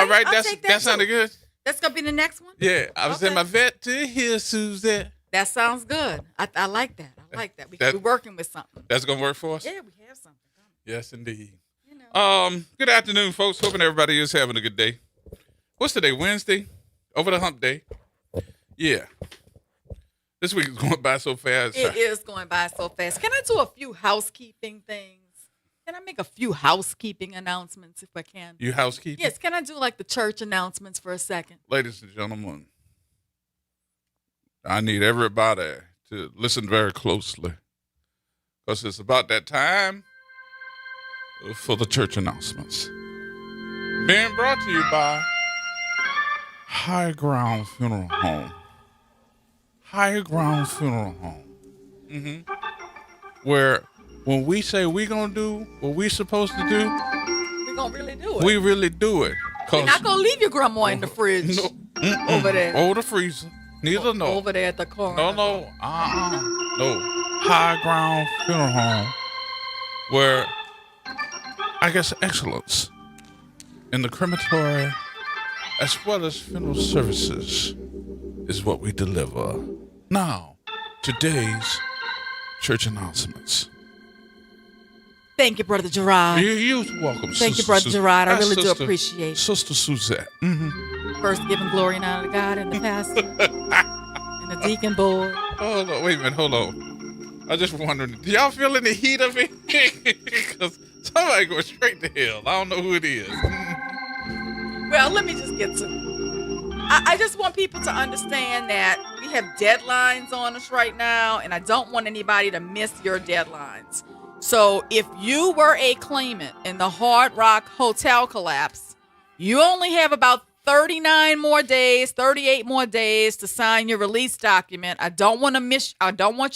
All right, I'll take that sounded good. That's gonna be the next one. Yeah, I was in my vet to hear Suzette. That sounds good. I like that. I like that. We're working with something. That's gonna work for us. Yeah, we have something coming. Yes, indeed. Good afternoon, folks. Hoping everybody is having a good day. What's today? Wednesday? Over the hump day. Yeah. This week is going by so fast. It is going by so fast. Can I do a few housekeeping things? Can I make a few housekeeping announcements if I can? You housekeeping? Yes. Can I do like the church announcements for a second? Ladies and gentlemen, I need everybody to listen very closely because it's about that time for the church announcements. Being brought to you by High Ground Funeral Home. High Ground Funeral Home. Where when we say we're going to do what we're supposed to do, we're going to really do it. We really do it. You're not going to leave your grandma in the fridge over there. Over the freezer. Neither no. Over there at the corner. No. No. High Ground Funeral Home, where I guess excellence in the crematory as well as funeral services is what we deliver. Now, today's church announcements. Thank you, Brother Gerod. You're welcome, Thank you, Brother Gerod. I really do appreciate it. Sister Suzette. First, giving glory and honor to God and the pastor and the deacon board. Hold on, wait a minute, hold on. I just wondering, do y'all feel any heat of it? Because somebody goes straight to hell. I don't know who it is. Well, let me just get to I just want people to understand that we have deadlines on us right now, and I don't want anybody to miss your deadlines. So if you were a claimant in the Hard Rock Hotel collapse, you only have about 38 more days to sign your release document. I don't want you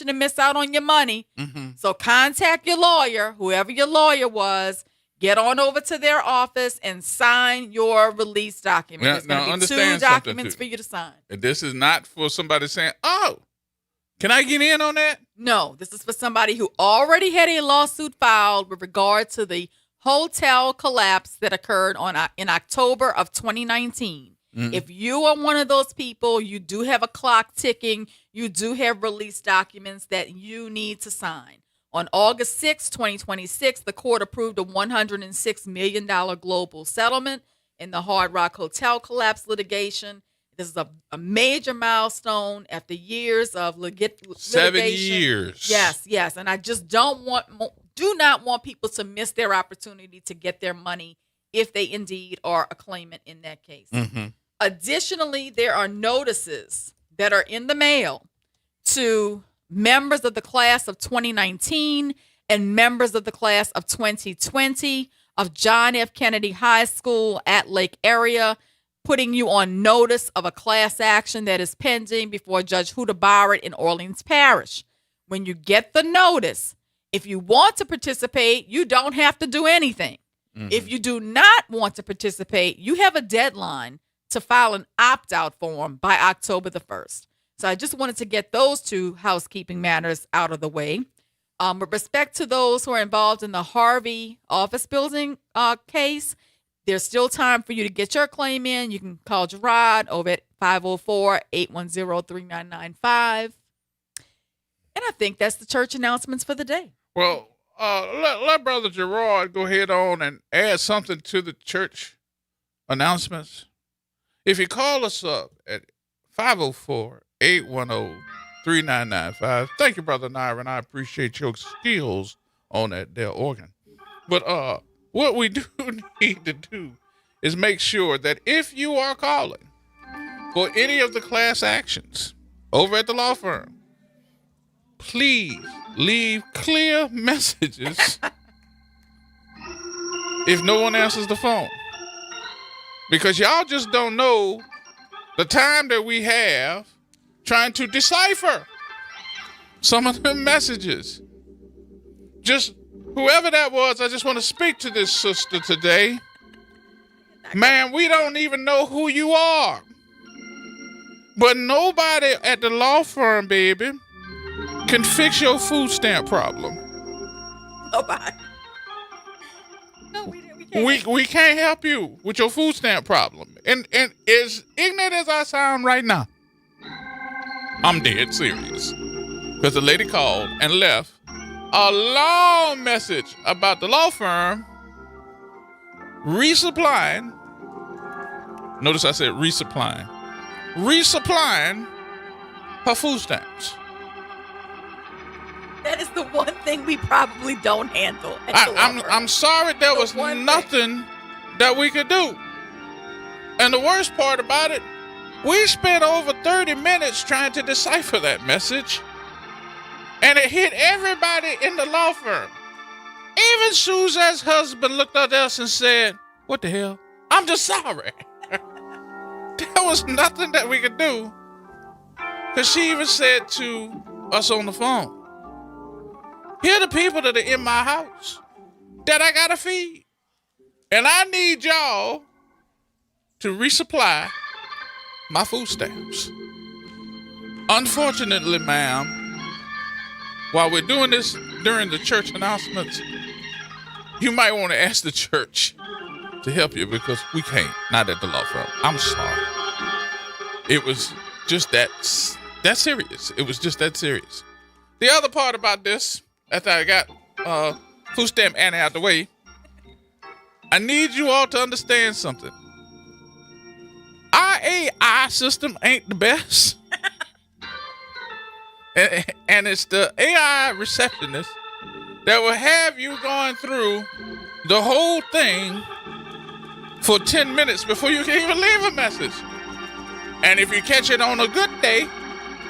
to miss out on your money. So contact your lawyer, whoever your lawyer was. Get on over to their office and sign your release document. There's going to be 2 documents for you to sign. And this is not for somebody saying, oh, can I get in on that? No, this is for somebody who already had a lawsuit filed with regard to the hotel collapse that occurred in October of 2019. If you are one of those people, you do have a clock ticking. You do have release documents that you need to sign. On August 6, 2026, the court approved a $106 million global settlement in the Hard Rock Hotel collapse litigation. This is a major milestone after years of litigation. 7 years. Yes. And I just do not want people to miss their opportunity to get their money if they indeed are a claimant in that case. Additionally, there are notices that are in the mail to members of the class of 2019 and members of the class of 2020 of John F. Kennedy High School at Lake Area, putting you on notice of a class action that is pending before Judge Huda Barrett in Orleans Parish. When you get the notice, if you want to participate, you don't have to do anything. If you do not want to participate, you have a deadline to file an opt-out form by October the 1st. So I just wanted to get those 2 housekeeping matters out of the way. With respect to those who are involved in the Harvey office building case, there's still time for you to get your claim in. You can call Gerod over at 504-810-3995. And I think that's the church announcements for the day. Well, let Brother Gerard go ahead on and add something to the church announcements. If you call us up at 504-810-3995. Thank you, Brother Nyron. I appreciate your skills on that there organ. But what we do need to do is make sure that if you are calling for any of the class actions over at the law firm, please leave clear messages if no one answers the phone. Because y'all just don't know the time that we have trying to decipher some of the messages. Just whoever that was, I just want to speak to this sister today. Man, we don't even know who you are. But nobody at the law firm, baby, can fix your food stamp problem. Nobody. No, we we can't help you with your food stamp problem. And as ignorant as I sound right now, I'm dead serious. Because the lady called and left a long message about the law firm resupplying. Notice I said resupplying. Resupplying her food stamps. That is the one thing we probably don't handle. I'm sorry, there was nothing that we could do. And the worst part about it, we spent over 30 minutes trying to decipher that message. And it hit everybody in the law firm. Even Suzette's husband looked at us and said, "What the hell? I'm just sorry." There was nothing that we could do. Because she even said to us on the phone, "Here are the people that are in my house that I gotta feed. And I need y'all to resupply my food stamps." Unfortunately, ma'am, while we're doing this during the church announcements, you might want to ask the church to help you because we can't, not at the law firm. I'm sorry. It was just that serious. It was just that serious. The other part about this, after I got food stamp Annie out the way, I need you all to understand something. Our AI system ain't the best. And it's the AI receptionist that will have you going through the whole thing for 10 minutes before you can even leave a message. And if you catch it on a good day,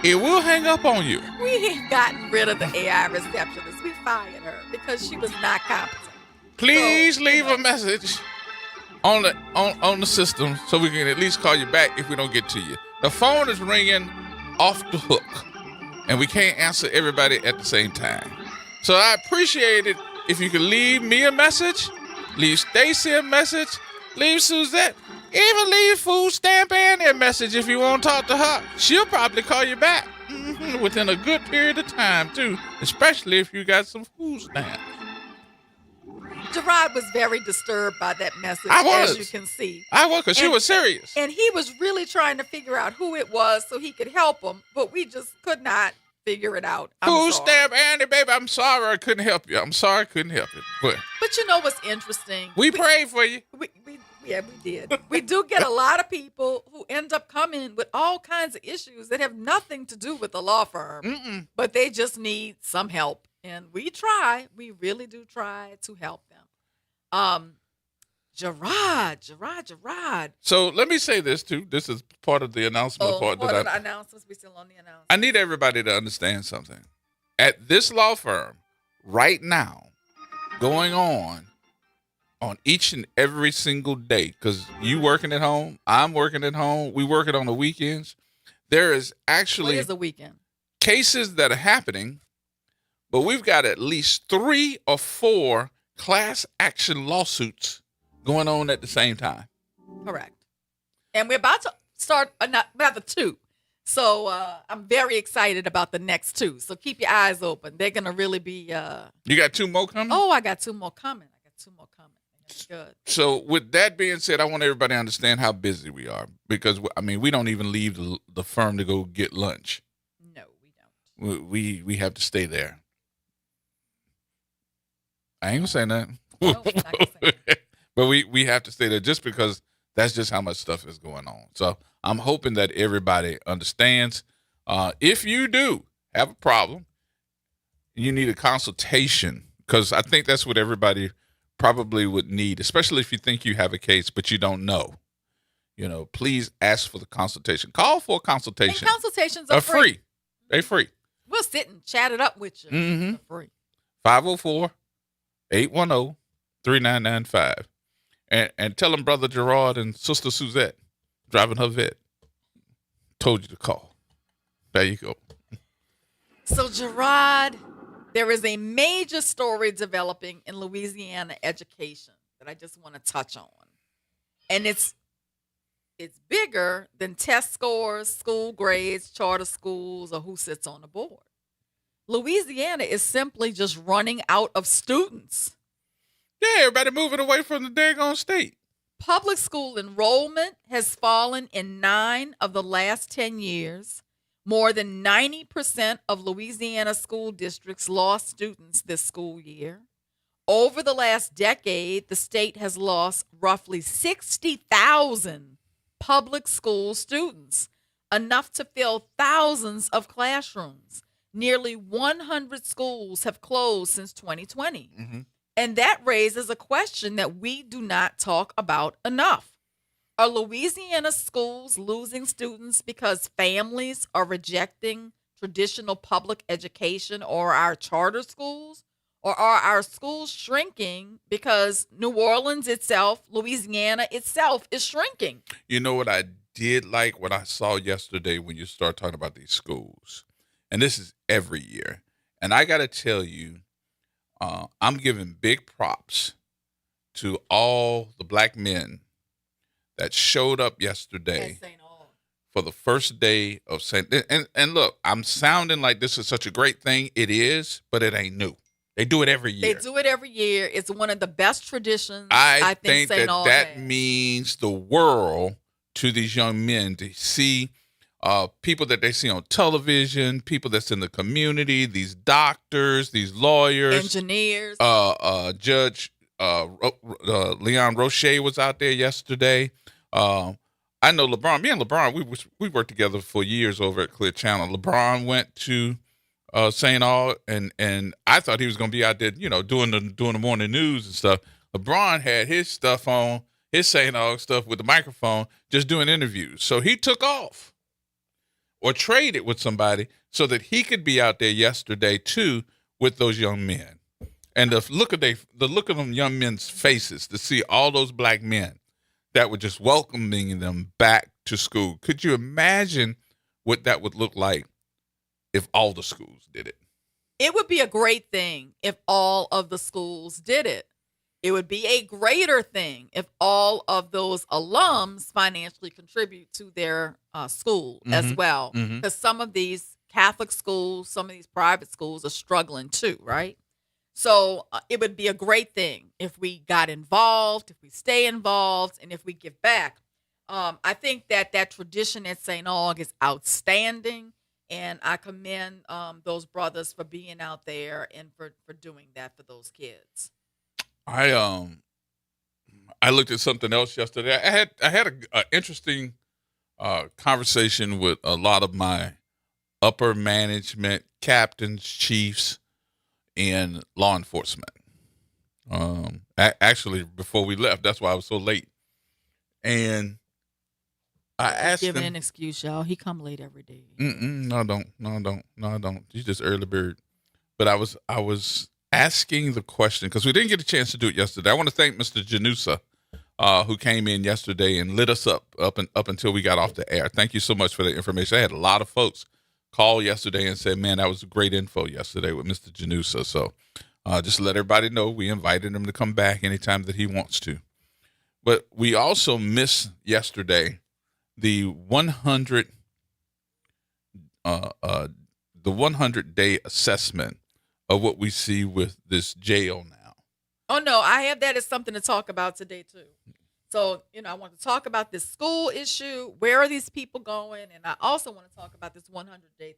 it will hang up on you. We have gotten rid of the AI receptionist. We fired her because she was not competent. Please leave a message on the system so we can at least call you back if we don't get to you. The phone is ringing off the hook, and we can't answer everybody at the same time. So I appreciate it if you could leave me a message, leave Stacy a message, leave Suzette, even leave Food Stamp Annie a message if you want to talk to her. She'll probably call you back within a good period of time, too, especially if you got some food stamps. Gerard was very disturbed by that message, I was. as you can see. I was, because she was serious. And he was really trying to figure out who it was so he could help him, but we just could not figure it out. Food Stamp Annie, baby, I'm sorry I couldn't help you. I'm sorry I couldn't help you. But you know what's interesting? We prayed for you. Yeah, we did. We do get a lot of people who end up coming with all kinds of issues that have nothing to do with the law firm, but they just need some help. And we really do try to help them. Gerard. So let me say this too. This is part of the announcement part of the announcements. We still on the announcement. I need everybody to understand something. At this law firm, right now, going on each and every single day, because you working at home, I'm working at home, we working on the weekends. There is actually what is the weekend? Cases that are happening, but we've got at least 3 or 4 class action lawsuits going on at the same time. Correct. And we're about to start another 2. So I'm very excited about the next 2. So keep your eyes open. They're going to really be... You got 2 more coming? Oh, I got 2 more coming. That's good. So with that being said, I want everybody to understand how busy we are. Because, I mean, we don't even leave the firm to go get lunch. No, we don't. We have to stay there. I ain't going to say nothing. No, not gonna say that. But we have to stay there just because that's just how much stuff is going on. So I'm hoping that everybody understands. If you do have a problem, you need a consultation, because I think that's what everybody probably would need, especially if you think you have a case but you don't know. Please ask for the consultation. Call for a consultation. And consultations are free. They're free. We'll sit and chat it up with you. Mm-hmm. For free. 504-810-3995. And tell them Brother Gerard and Sister Suzette, driving her vet, told you to call. There you go. So, Gerard, there is a major story developing in Louisiana education that I just want to touch on. And it's bigger than test scores, school grades, charter schools, or who sits on the board. Louisiana is simply just running out of students. Yeah, everybody moving away from the daggone state. Public school enrollment has fallen in 9 of the last 10 years. More than 90% of Louisiana school districts lost students this school year. Over the last decade, the state has lost roughly 60,000 public school students, enough to fill thousands of classrooms. Nearly 100 schools have closed since 2020. Mm-hmm. And that raises a question that we do not talk about enough. Are Louisiana schools losing students because families are rejecting traditional public education or our charter schools? Or are our schools shrinking because New Orleans itself, Louisiana itself, is shrinking? You know what I did like what I saw yesterday when you start talking about these schools, and this is every year. And I got to tell you, I'm giving big props to all the black men that showed up yesterday for the first day of St. And look, I'm sounding like this is such a great thing. It is, but it ain't new. They do it every year. They do it every year. It's one of the best traditions. I think St. Aug that has. means the world to these young men to see people that they see on television, people that's in the community, these doctors, these lawyers, engineers. Judge Leon Roche was out there yesterday. I know LeBron. Me and LeBron, we worked together for years over at Clear Channel. LeBron went to St. Aug, and I thought he was going to be out there, doing the morning news and stuff. LeBron had his stuff on, his St. Aug stuff with the microphone, just doing interviews. So he took off or traded with somebody so that he could be out there yesterday too with those young men. And the look of them young men's faces to see all those black men that were just welcoming them back to school. Could you imagine what that would look like if all the schools did it? It would be a great thing if all of the schools did it. It would be a greater thing if all of those alums financially contribute to their school as well. Because some of these Catholic schools, some of these private schools are struggling too, right? So it would be a great thing if we got involved, if we stay involved, and if we give back. I think that tradition at St. Aug is outstanding. And I commend those brothers for being out there and for doing that for those kids. I looked at something else yesterday. I had an interesting conversation with a lot of my upper management, captains, chiefs, in law enforcement. Actually, before we left, that's why I was so late. And I asked giving him, an excuse, y'all. He come late every day. No, I don't. He's just early bird. But I was asking the question because we didn't get a chance to do it yesterday. I want to thank Mr. Janusa, who came in yesterday and lit us up until we got off the air. Thank you so much for the information. I had a lot of folks call yesterday and say, "Man, that was great info yesterday with Mr. Janusa." So just to let everybody know, we invited him to come back anytime that he wants to. But we also missed yesterday the 100-day assessment of what we see with this jail now. Oh no, I have that as something to talk about today too. So, I want to talk about this school issue. Where are these people going? And I also want to talk about this 100-day thing.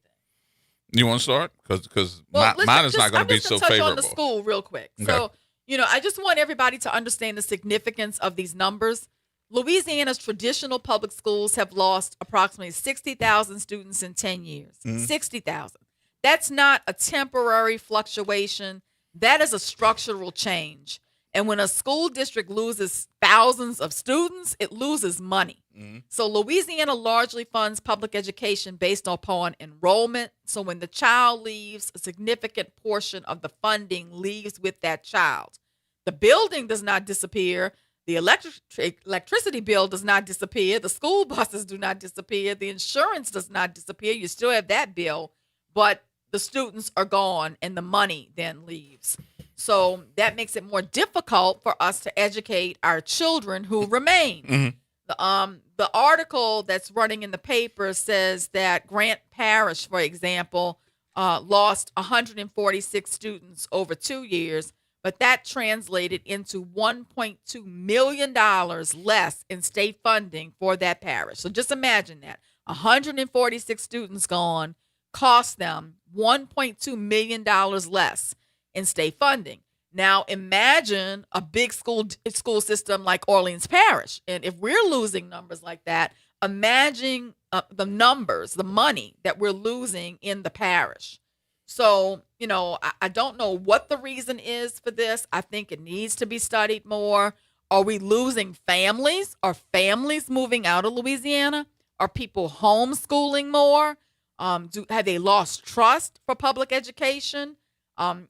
You want to start? Because mine is not going to be so favorable. I'm just going to touch on the school real quick. Okay. So, I just want everybody to understand the significance of these numbers. Louisiana's traditional public schools have lost approximately 60,000 students in 10 years. 60,000. That's not a temporary fluctuation. That is a structural change. And when a school district loses thousands of students, it loses money. So Louisiana largely funds public education based upon enrollment. So when the child leaves, a significant portion of the funding leaves with that child. The building does not disappear. The electricity bill does not disappear. The school buses do not disappear. The insurance does not disappear. You still have that bill, but the students are gone and the money then leaves. So that makes it more difficult for us to educate our children who remain. The article that's running in the paper says that Grant Parish, for example, lost 146 students over 2 years, but that translated into $1.2 million less in state funding for that parish. So just imagine that. 146 students gone cost them $1.2 million less in state funding. Now imagine a big school system like Orleans Parish. And if we're losing numbers like that, imagine the numbers, the money that we're losing in the parish. So, I don't know what the reason is for this. I think it needs to be studied more. Are we losing families? Are families moving out of Louisiana? Are people homeschooling more? Have they lost trust for public education?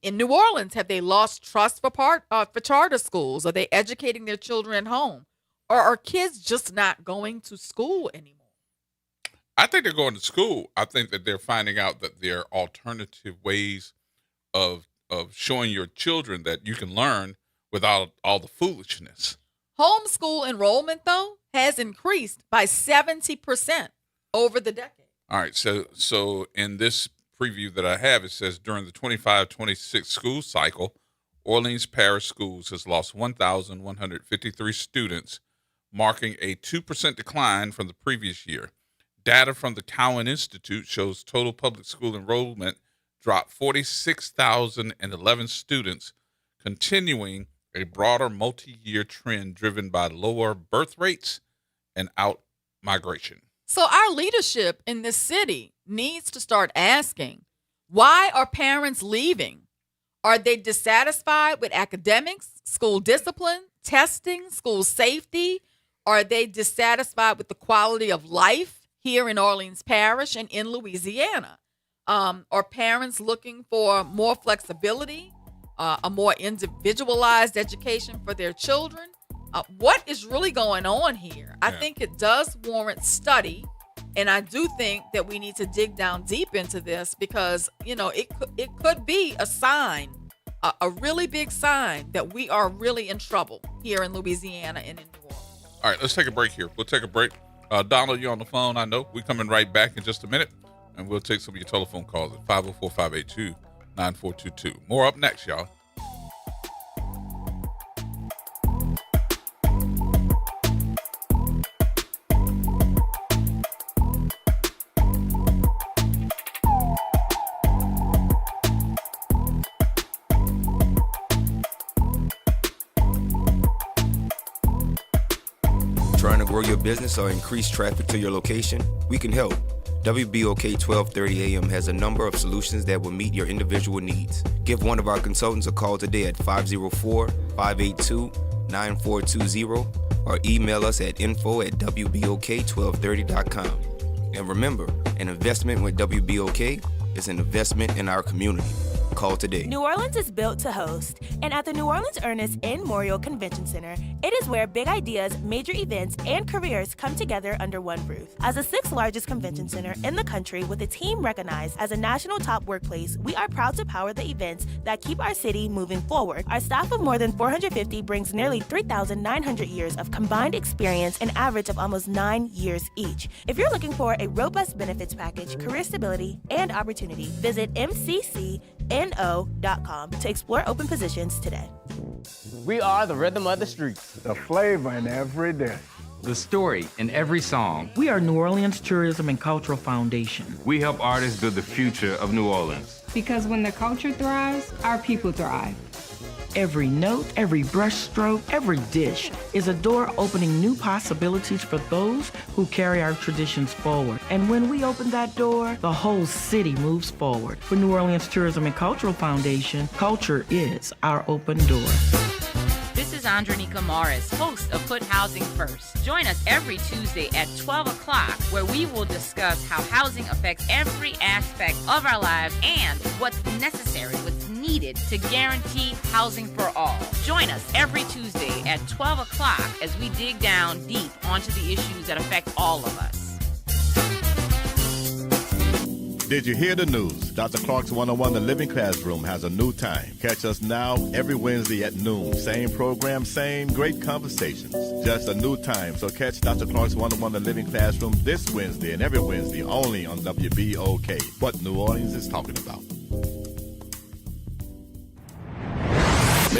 In New Orleans, have they lost trust for charter schools? Are they educating their children at home? Or are kids just not going to school anymore? I think they're going to school. I think that they're finding out that there are alternative ways of showing your children that you can learn without all the foolishness. Homeschool enrollment, though, has increased by 70% over the decade. All right. So in this preview that I have, it says during the 25-26 school cycle, Orleans Parish Schools has lost 1,153 students, marking a 2% decline from the previous year. Data from the Cowan Institute shows total public school enrollment dropped 46,011 students, continuing a broader multi-year trend driven by lower birth rates and out migration. So our leadership in this city needs to start asking, why are parents leaving? Are they dissatisfied with academics, school discipline, testing, school safety? Are they dissatisfied with the quality of life here in Orleans Parish and in Louisiana? Are parents looking for more flexibility, a more individualized education for their children? What is really going on here? I think it does warrant study, and I do think that we need to dig down deep into this because, it could be a sign, a really big sign that we are really in trouble here in Louisiana and in New Orleans. All right, let's take a break here. We'll take a break. Donald, you're on the phone, I know. We're coming right back in just a minute, and we'll take some of your telephone calls at 504-582-9422. More up next, y'all. Trying to grow your business or increase traffic to your location? We can help. WBOK 1230 AM has a number of solutions that will meet your individual needs. Give one of our consultants a call today at 504-582-9420 or email us at info@wbok1230.com. And remember, an investment with WBOK is an investment in our community. Call today. New Orleans is built to host, and at the New Orleans Ernest N. Memorial Convention Center, it is where big ideas, major events, and careers come together under one roof. As the 6th largest convention center in the country with a team recognized as a national top workplace, we are proud to power the events that keep our city moving forward. Our staff of more than 450 brings nearly 3,900 years of combined experience, an average of almost 9 years each. If you're looking for a robust benefits package, career stability, and opportunity, visit mccno.com to explore open positions today. We are the rhythm of the streets. The flavor in every dish. The story in every song. We are New Orleans Tourism and Cultural Foundation. We help artists build the future of New Orleans. Because when the culture thrives, our people thrive. Every note, every brushstroke, every dish is a door opening new possibilities for those who carry our traditions forward. And when we open that door, the whole city moves forward. For New Orleans Tourism and Cultural Foundation, culture is our open door. This is Andronika Morris, host of Put Housing First. Join us every Tuesday at 12 o'clock, where we will discuss how housing affects every aspect of our lives and what's necessary, what's needed to guarantee housing for all. Join us every Tuesday at 12 o'clock as we dig down deep onto the issues that affect all of us. Did you hear the news? Dr. Clark's 101 The Living Classroom has a new time. Catch us now every Wednesday at noon. Same program, same great conversations. Just a new time. So catch Dr. Clark's 101 The Living Classroom this Wednesday and every Wednesday only on WBOK. What New Orleans is talking about.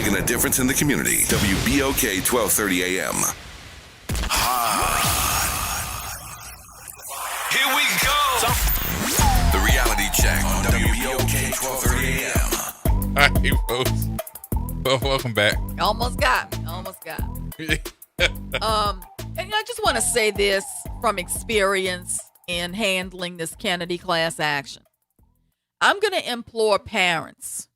making a difference in the community. WBOK 1230 AM. Here we go. The reality check on WBOK 1230 AM. All right, folks. Well, welcome back. Almost got me. And I just want to say this from experience in handling this Kennedy class action. I'm going to implore parents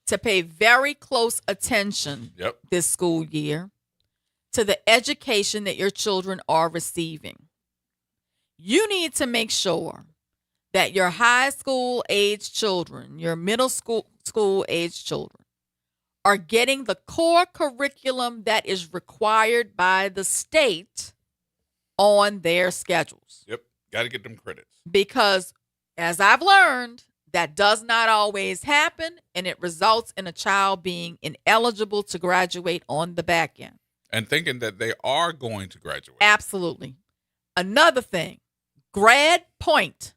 to pay very close attention this school year to the education that your children are receiving. You need to make sure that your high school age children, your middle school age children, are getting the core curriculum that is required by the state on their schedules. Yep. Got to get them credits. Because as I've learned, that does not always happen, and it results in a child being ineligible to graduate on the back end. And thinking that they are going to graduate. Absolutely. Another thing, grad point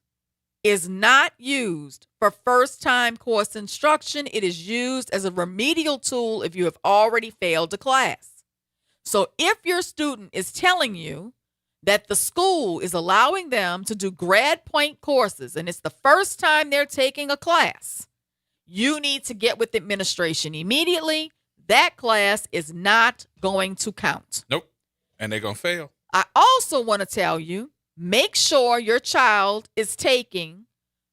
is not used for first-time course instruction. It is used as a remedial tool if you have already failed a class. So if your student is telling you that the school is allowing them to do grad point courses and it's the first time they're taking a class, you need to get with administration immediately. That class is not going to count. Nope. And they're going to fail. I also want to tell you, make sure your child is taking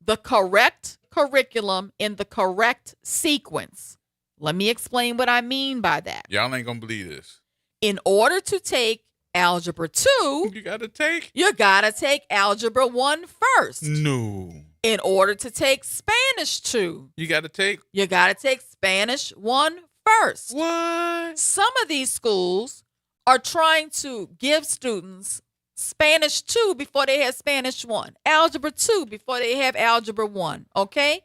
the correct curriculum in the correct sequence. Let me explain what I mean by that. Y'all ain't going to believe this. In order to take Algebra 2, you got to take Algebra 1 first. No. In order to take Spanish 2, you got to take Spanish 1 first. What? Some of these schools are trying to give students Spanish 2 before they have Spanish 1, Algebra 2 before they have Algebra 1, okay?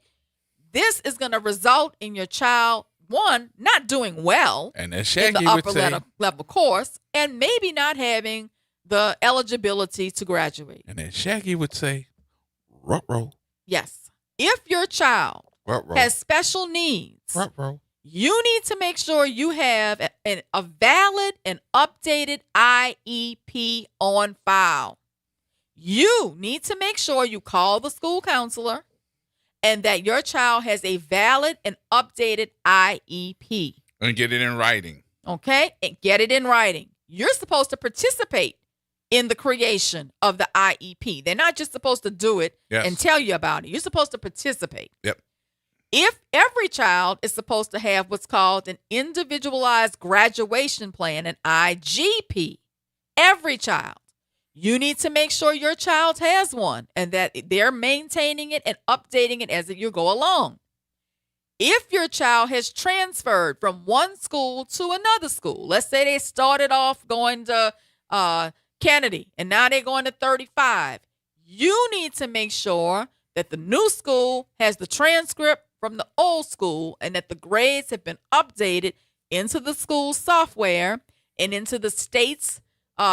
This is going to result in your child, one, not doing well and in the upper level course, and maybe not having the eligibility to graduate. And then Shaggy would say, ruh-roh. Yes. If your child has special needs, you need to make sure you have a valid and updated IEP on file. You need to make sure you call the school counselor and that your child has a valid and updated IEP. And get it in writing. Okay? And get it in writing. You're supposed to participate in the creation of the IEP. They're not just supposed to do it and tell you about it. You're supposed to participate. Yep. If every child is supposed to have what's called an individualized graduation plan, an IGP, every child, you need to make sure your child has one and that they're maintaining it and updating it as you go along. If your child has transferred from one school to another school, let's say they started off going to Kennedy and now they're going to 35, you need to make sure that the new school has the transcript from the old school and that the grades have been updated into the school software and into the state's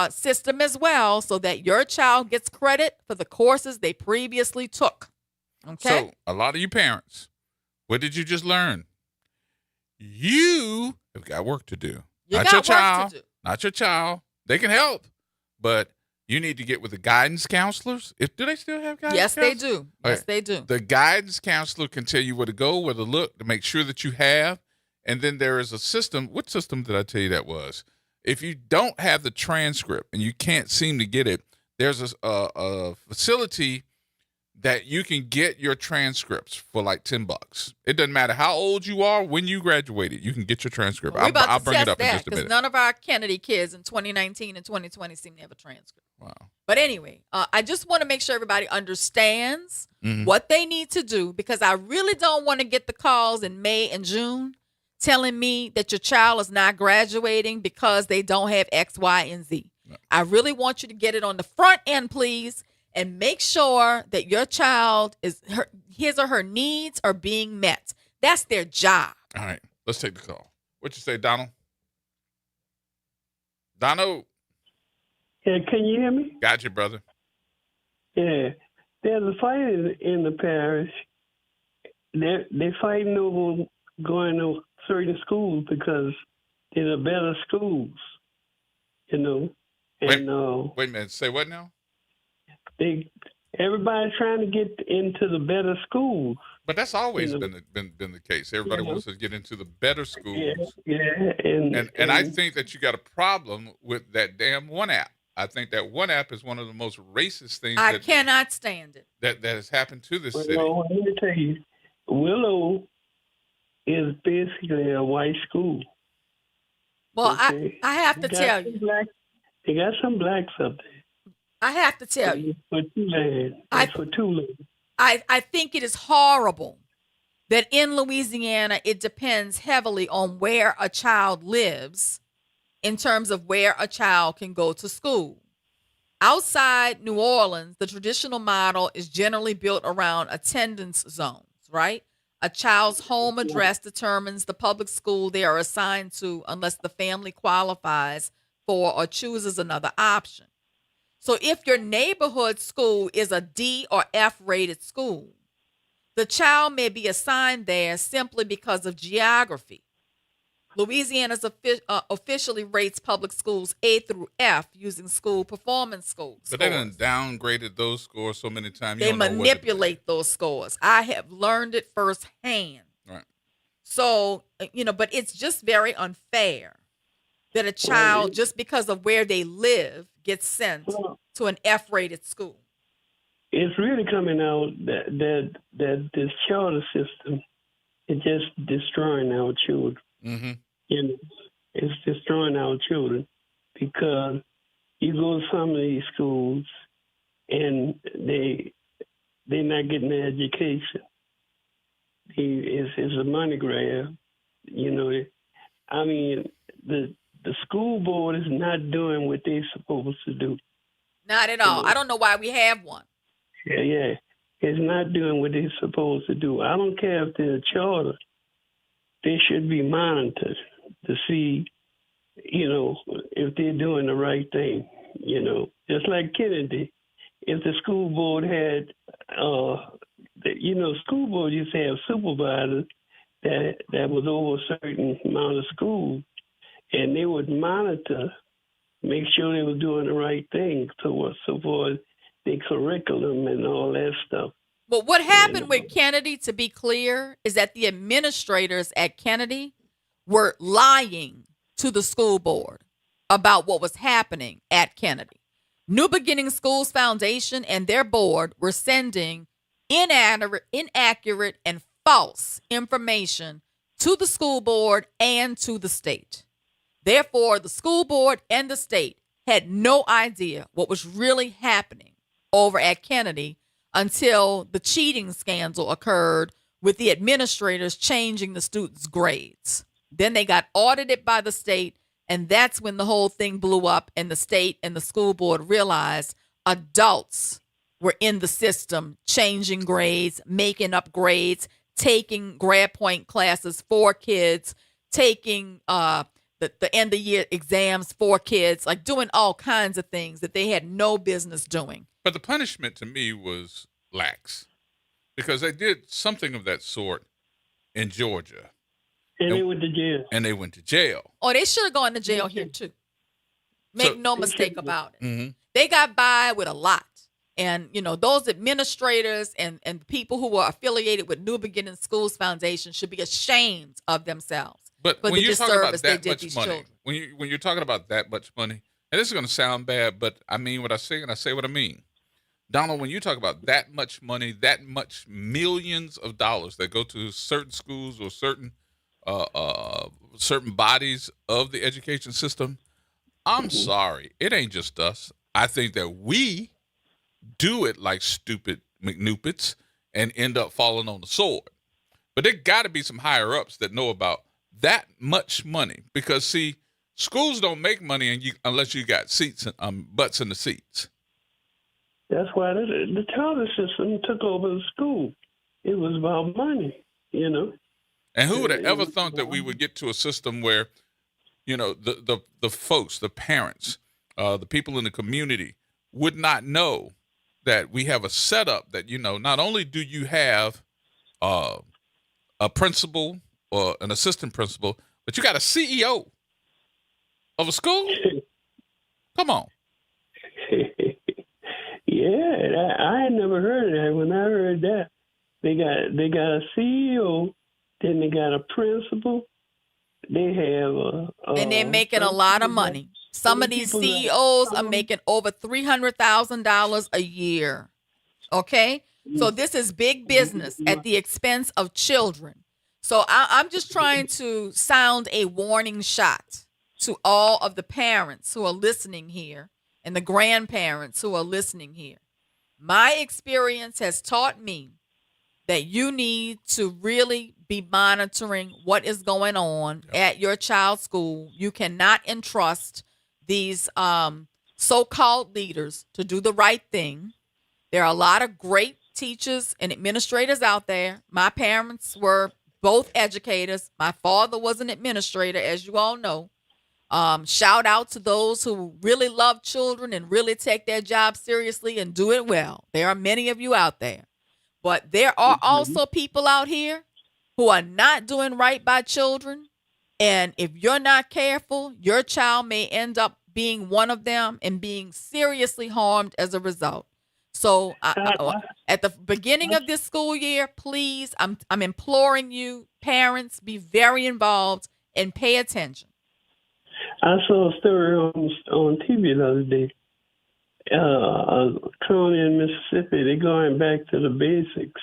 system as well, so that your child gets credit for the courses they previously took. Okay? So, a lot of you parents, what did you just learn? You have got work to do. Not your child. They can help, but you need to get with the guidance counselors. Do they still have guidance Yes, counselors? they do. Yes, they do. The guidance counselor can tell you where to go, where to look, to make sure that you have. And then there is a system. What system did I tell you that was? If you don't have the transcript and you can't seem to get it, there's a facility that you can get your transcripts for like $10. It doesn't matter how old you are, when you graduated, you can get your transcript. Well, I'll bring it up in just a because minute. none of our Kennedy kids in 2019 and 2020 seem to have a transcript. Wow. But anyway, I just want to make sure everybody understands what they need to do, because I really don't want to get the calls in May and June telling me that your child is not graduating because they don't have X, Y, and Z. No. I really want you to get it on the front end, please, and make sure that your child his or her needs are being met. That's their job. All right, let's take the call. What you say, Donald? Donald? Yeah, can you hear me? Got you, brother. Yeah, there's a fight in the parish. They're fighting over going certain schools because they're the better schools, you know. And Wait a minute. Say what now? Everybody's trying to get into the better schools. But that's always been the case. Everybody wants to get into the better schools. Yeah. And I think that you got a problem with that damn One App. I think that One App is one of the most racist things. I cannot stand it. That has happened to this city. No, let me tell you, Willow is basically a white school. Well, okay? I have to tell you. They got some blacks up there. I have to tell you. For Tulane. I think it is horrible that in Louisiana, it depends heavily on where a child lives in terms of where a child can go to school. Outside New Orleans, the traditional model is generally built around attendance zones, right? A child's home address determines the public school they are assigned to unless the family qualifies for or chooses another option. So if your neighborhood school is a D or F rated school, the child may be assigned there simply because of geography. Louisiana's officially rates public schools A through F using school performance scores. But they done downgraded those scores so many times. They manipulate those scores. I have learned it firsthand. Right. So, but it's just very unfair that a child, just because of where they live, gets sent to an F-rated school. It's really coming out that this charter system is just destroying our children. Mm-hmm. It's destroying our children because you go to some of these schools and they're not getting the education. It's a money grab. I mean, the school board is not doing what they're supposed to do. Not at all. I don't know why we have one. Yeah. It's not doing what they're supposed to do. I don't care if they're a charter. They should be monitored to see, if they're doing the right thing. Just like Kennedy, if the school board had, school board used to have supervisors that was over a certain amount of schools, and they would monitor, make sure they were doing the right thing so far as the curriculum and all that stuff. But what happened with Kennedy, to be clear, is that the administrators at Kennedy were lying to the school board about what was happening at Kennedy. New Beginning Schools Foundation and their board were sending inaccurate and false information to the school board and to the state. Therefore, the school board and the state had no idea what was really happening over at Kennedy until the cheating scandal occurred with the administrators changing the students' grades. Then they got audited by the state, and that's when the whole thing blew up, and the state and the school board realized adults were in the system changing grades, making up grades, taking grad point classes for kids, taking the end of year exams for kids, like doing all kinds of things that they had no business doing. But the punishment to me was lax because they did something of that sort in Georgia. And they went to jail. And they went to jail. Oh, they should have gone to jail here too. Make no mistake about it. Mm-hmm. They got by with a lot. And, those administrators and people who were affiliated with New Beginning Schools Foundation should be ashamed of themselves. But for when the you're talking about disservice they that did much these money, children. when you're talking about that much money, and this is going to sound bad, but I mean what I say and I say what I mean. Donald, when you talk about that much money, that much millions of dollars that go to certain schools or certain bodies of the education system, I'm sorry, it ain't just us. I think that we do it like stupid McNupits and end up falling on the sword. But there got to be some higher ups that know about that much money because, see, schools don't make money unless you got seats and butts in the seats. That's why the charter system took over the school. It was about money, And who would have ever thought that we would get to a system where, the folks, the parents, the people in the community would not know that we have a setup that, not only do you have a principal or an assistant principal, but you got a CEO of a school? Come on. Yeah, I had never heard of that. When I heard that, they got a CEO, then they got a principal. They have and they're making a lot of money. Some of these CEOs are making over $300,000 a year. Okay, so this is big business at the expense of children. So I'm just trying to sound a warning shot to all of the parents who are listening here and the grandparents who are listening here. My experience has taught me that you need to really be monitoring what is going on at your child's school. You cannot entrust these so-called leaders to do the right thing. There are a lot of great teachers and administrators out there. My parents were both educators. My father was an administrator, as you all know. Shout out to those who really love children and really take their job seriously and do it well. There are many of you out there. But there are also people out here who are not doing right by children. And if you're not careful, your child may end up being one of them and being seriously harmed as a result. So at the beginning of this school year, please, I'm imploring you, parents, be very involved and pay attention. I saw a story on TV the other day. A county in Mississippi, they're going back to the basics.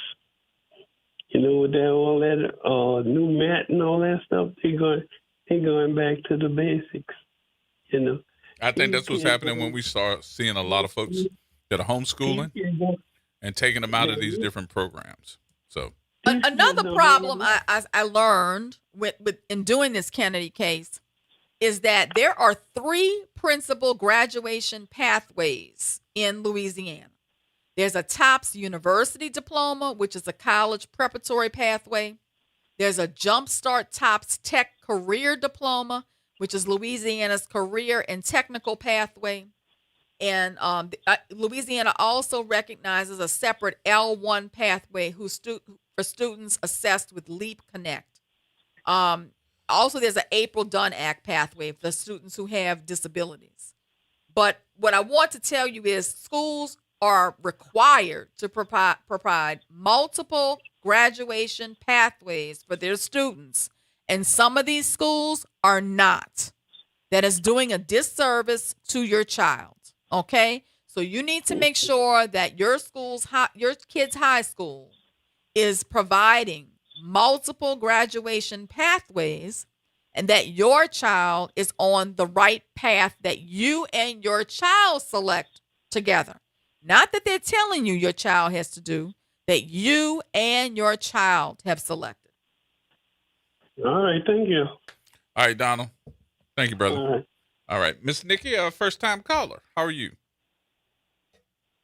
You know, with that all that new mat and all that stuff, they're going back to the basics. You know. I think that's what's happening when we start seeing a lot of folks that are homeschooling and taking them out of these different programs. So another problem I learned with in doing this Kennedy case is that there are 3 principal graduation pathways in Louisiana. There's a TOPS University Diploma, which is a college preparatory pathway. There's a Jumpstart TOPS Tech Career Diploma, which is Louisiana's career and technical pathway. And Louisiana also recognizes a separate L1 pathway for students assessed with LEAP Connect. Also, there's an April Dunn Act pathway for students who have disabilities. But what I want to tell you is schools are required to provide multiple graduation pathways for their students. And some of these schools are not. That is doing a disservice to your child. Okay? So you need to make sure that your kid's high school is providing multiple graduation pathways and that your child is on the right path that you and your child select together. Not that they're telling you your child has to do, that you and your child have selected. All right, thank you. All right, Donald. Thank you, brother. All right. Miss Nikki, first-time caller. How are you?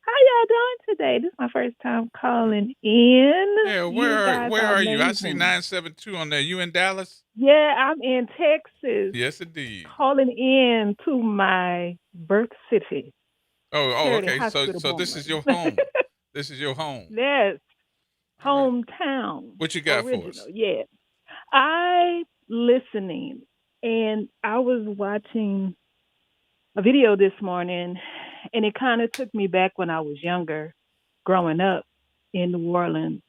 How y'all doing today? This is my first time calling in. Yeah, where are you? I see 972 on there. You in Dallas? Yeah, I'm in Texas. Yes, indeed. Calling in to my birth city. Oh, okay. So this is your home. This is your home. Yes. Hometown. What you got for us? Yeah. I listening, and I was watching a video this morning, and it kind of took me back when I was younger, growing up in New Orleans.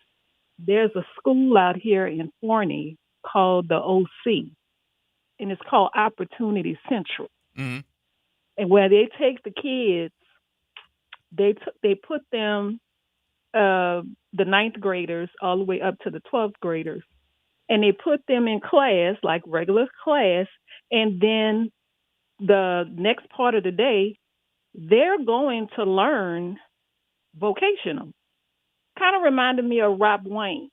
There's a school out here in Forney called the OC, and it's called Opportunity Central. Mm-hmm. And where they take the kids, they put them, the 9th graders all the way up to the 12th graders, and they put them in class, like regular class, and then the next part of the day, they're going to learn vocational. Kind of reminded me of Rob Wayne.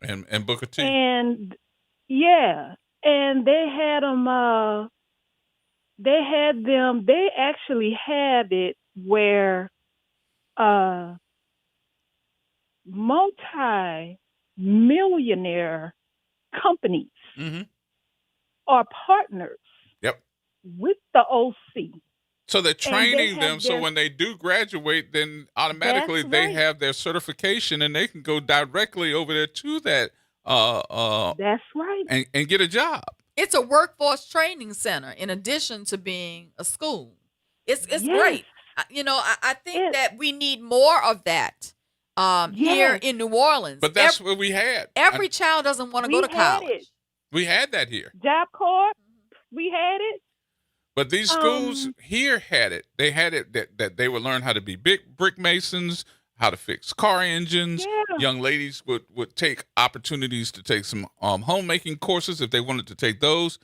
And Booker T. And, yeah, and they actually had it where multi-millionaire companies are partners with the OC. So they're training them so when they do graduate, then automatically they have their certification and they can go directly over there to that That's right. and get a job. It's a workforce training center in addition to being a school. It's Yes. great. I think that we need more of that here Yes. in New Orleans. But that's what we had. Every child doesn't want to go to college. We had that here. Job Corps, we had it. But these schools here had it. They had it that they would learn how to be big brick masons, how to fix car engines. Yeah. Young ladies would take opportunities to take some homemaking courses if they wanted to take those.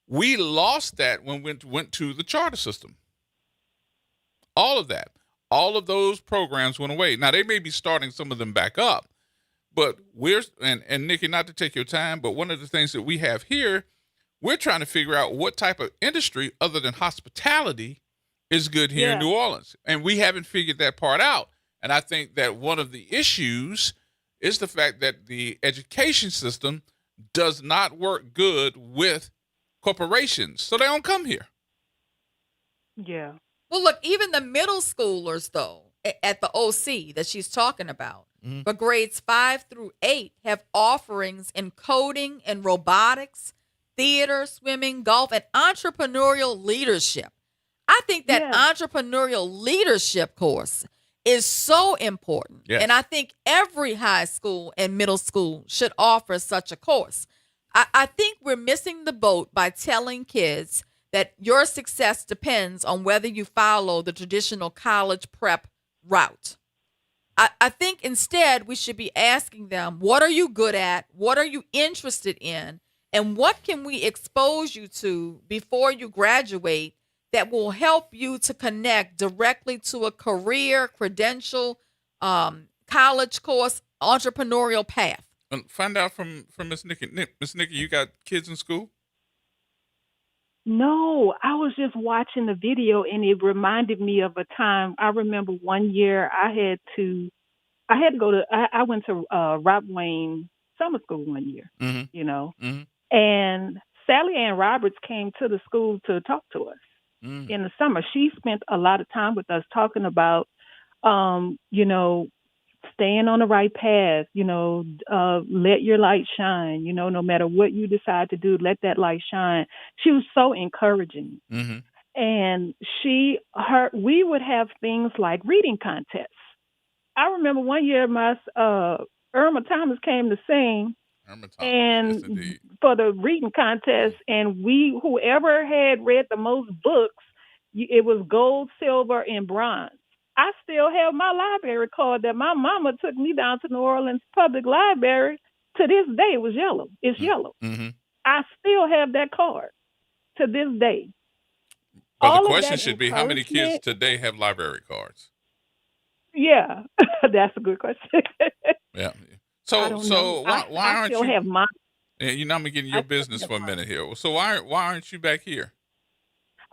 We lost that when we went to the charter system. All of that. All of those programs went away. Now, they may be starting some of them back up, but and Nikki, not to take your time, but one of the things that we have here, we're trying to figure out what type of industry other than hospitality is good here in New Orleans. And we haven't figured that part out. And I think that one of the issues is the fact that the education system does not work good with corporations. So they don't come here. Yeah. Well, look, even the middle schoolers, though, at the OC that she's talking about, for grades 5 through 8, have offerings in coding and robotics, theater, swimming, golf, and entrepreneurial leadership. I think that entrepreneurial leadership course is so important. Yes. And I think every high school and middle school should offer such a course. I think we're missing the boat by telling kids that your success depends on whether you follow the traditional college prep route. I think instead we should be asking them, what are you good at? What are you interested in? And what can we expose you to before you graduate that will help you to connect directly to a career, credential, college course, entrepreneurial path? And find out from Miss Nikki. Miss Nikki, you got kids in school? No, I was just watching the video and it reminded me of a time. I remember one year I went to Rob Wayne summer school one year, and Sally Ann Roberts came to the school to talk to us in the summer. She spent a lot of time with us talking about, staying on the right path, let your light shine, no matter what you decide to do, let that light shine. She was so encouraging. Mm-hmm. And we would have things like reading contests. I remember one year my Irma Thomas came to sing and for the reading contest, and whoever had read the most books, it was gold, silver, and bronze. I still have my library card that my mama took me down to New Orleans Public Library. To this day, it was yellow. It's yellow. Mm-hmm. I still have that card to this day. But the question should be, how many kids today have library cards? Yeah, that's a good question. Yeah. So why aren't still you? Have mine. I'm gonna get in your business for a minute here. So why aren't you back here?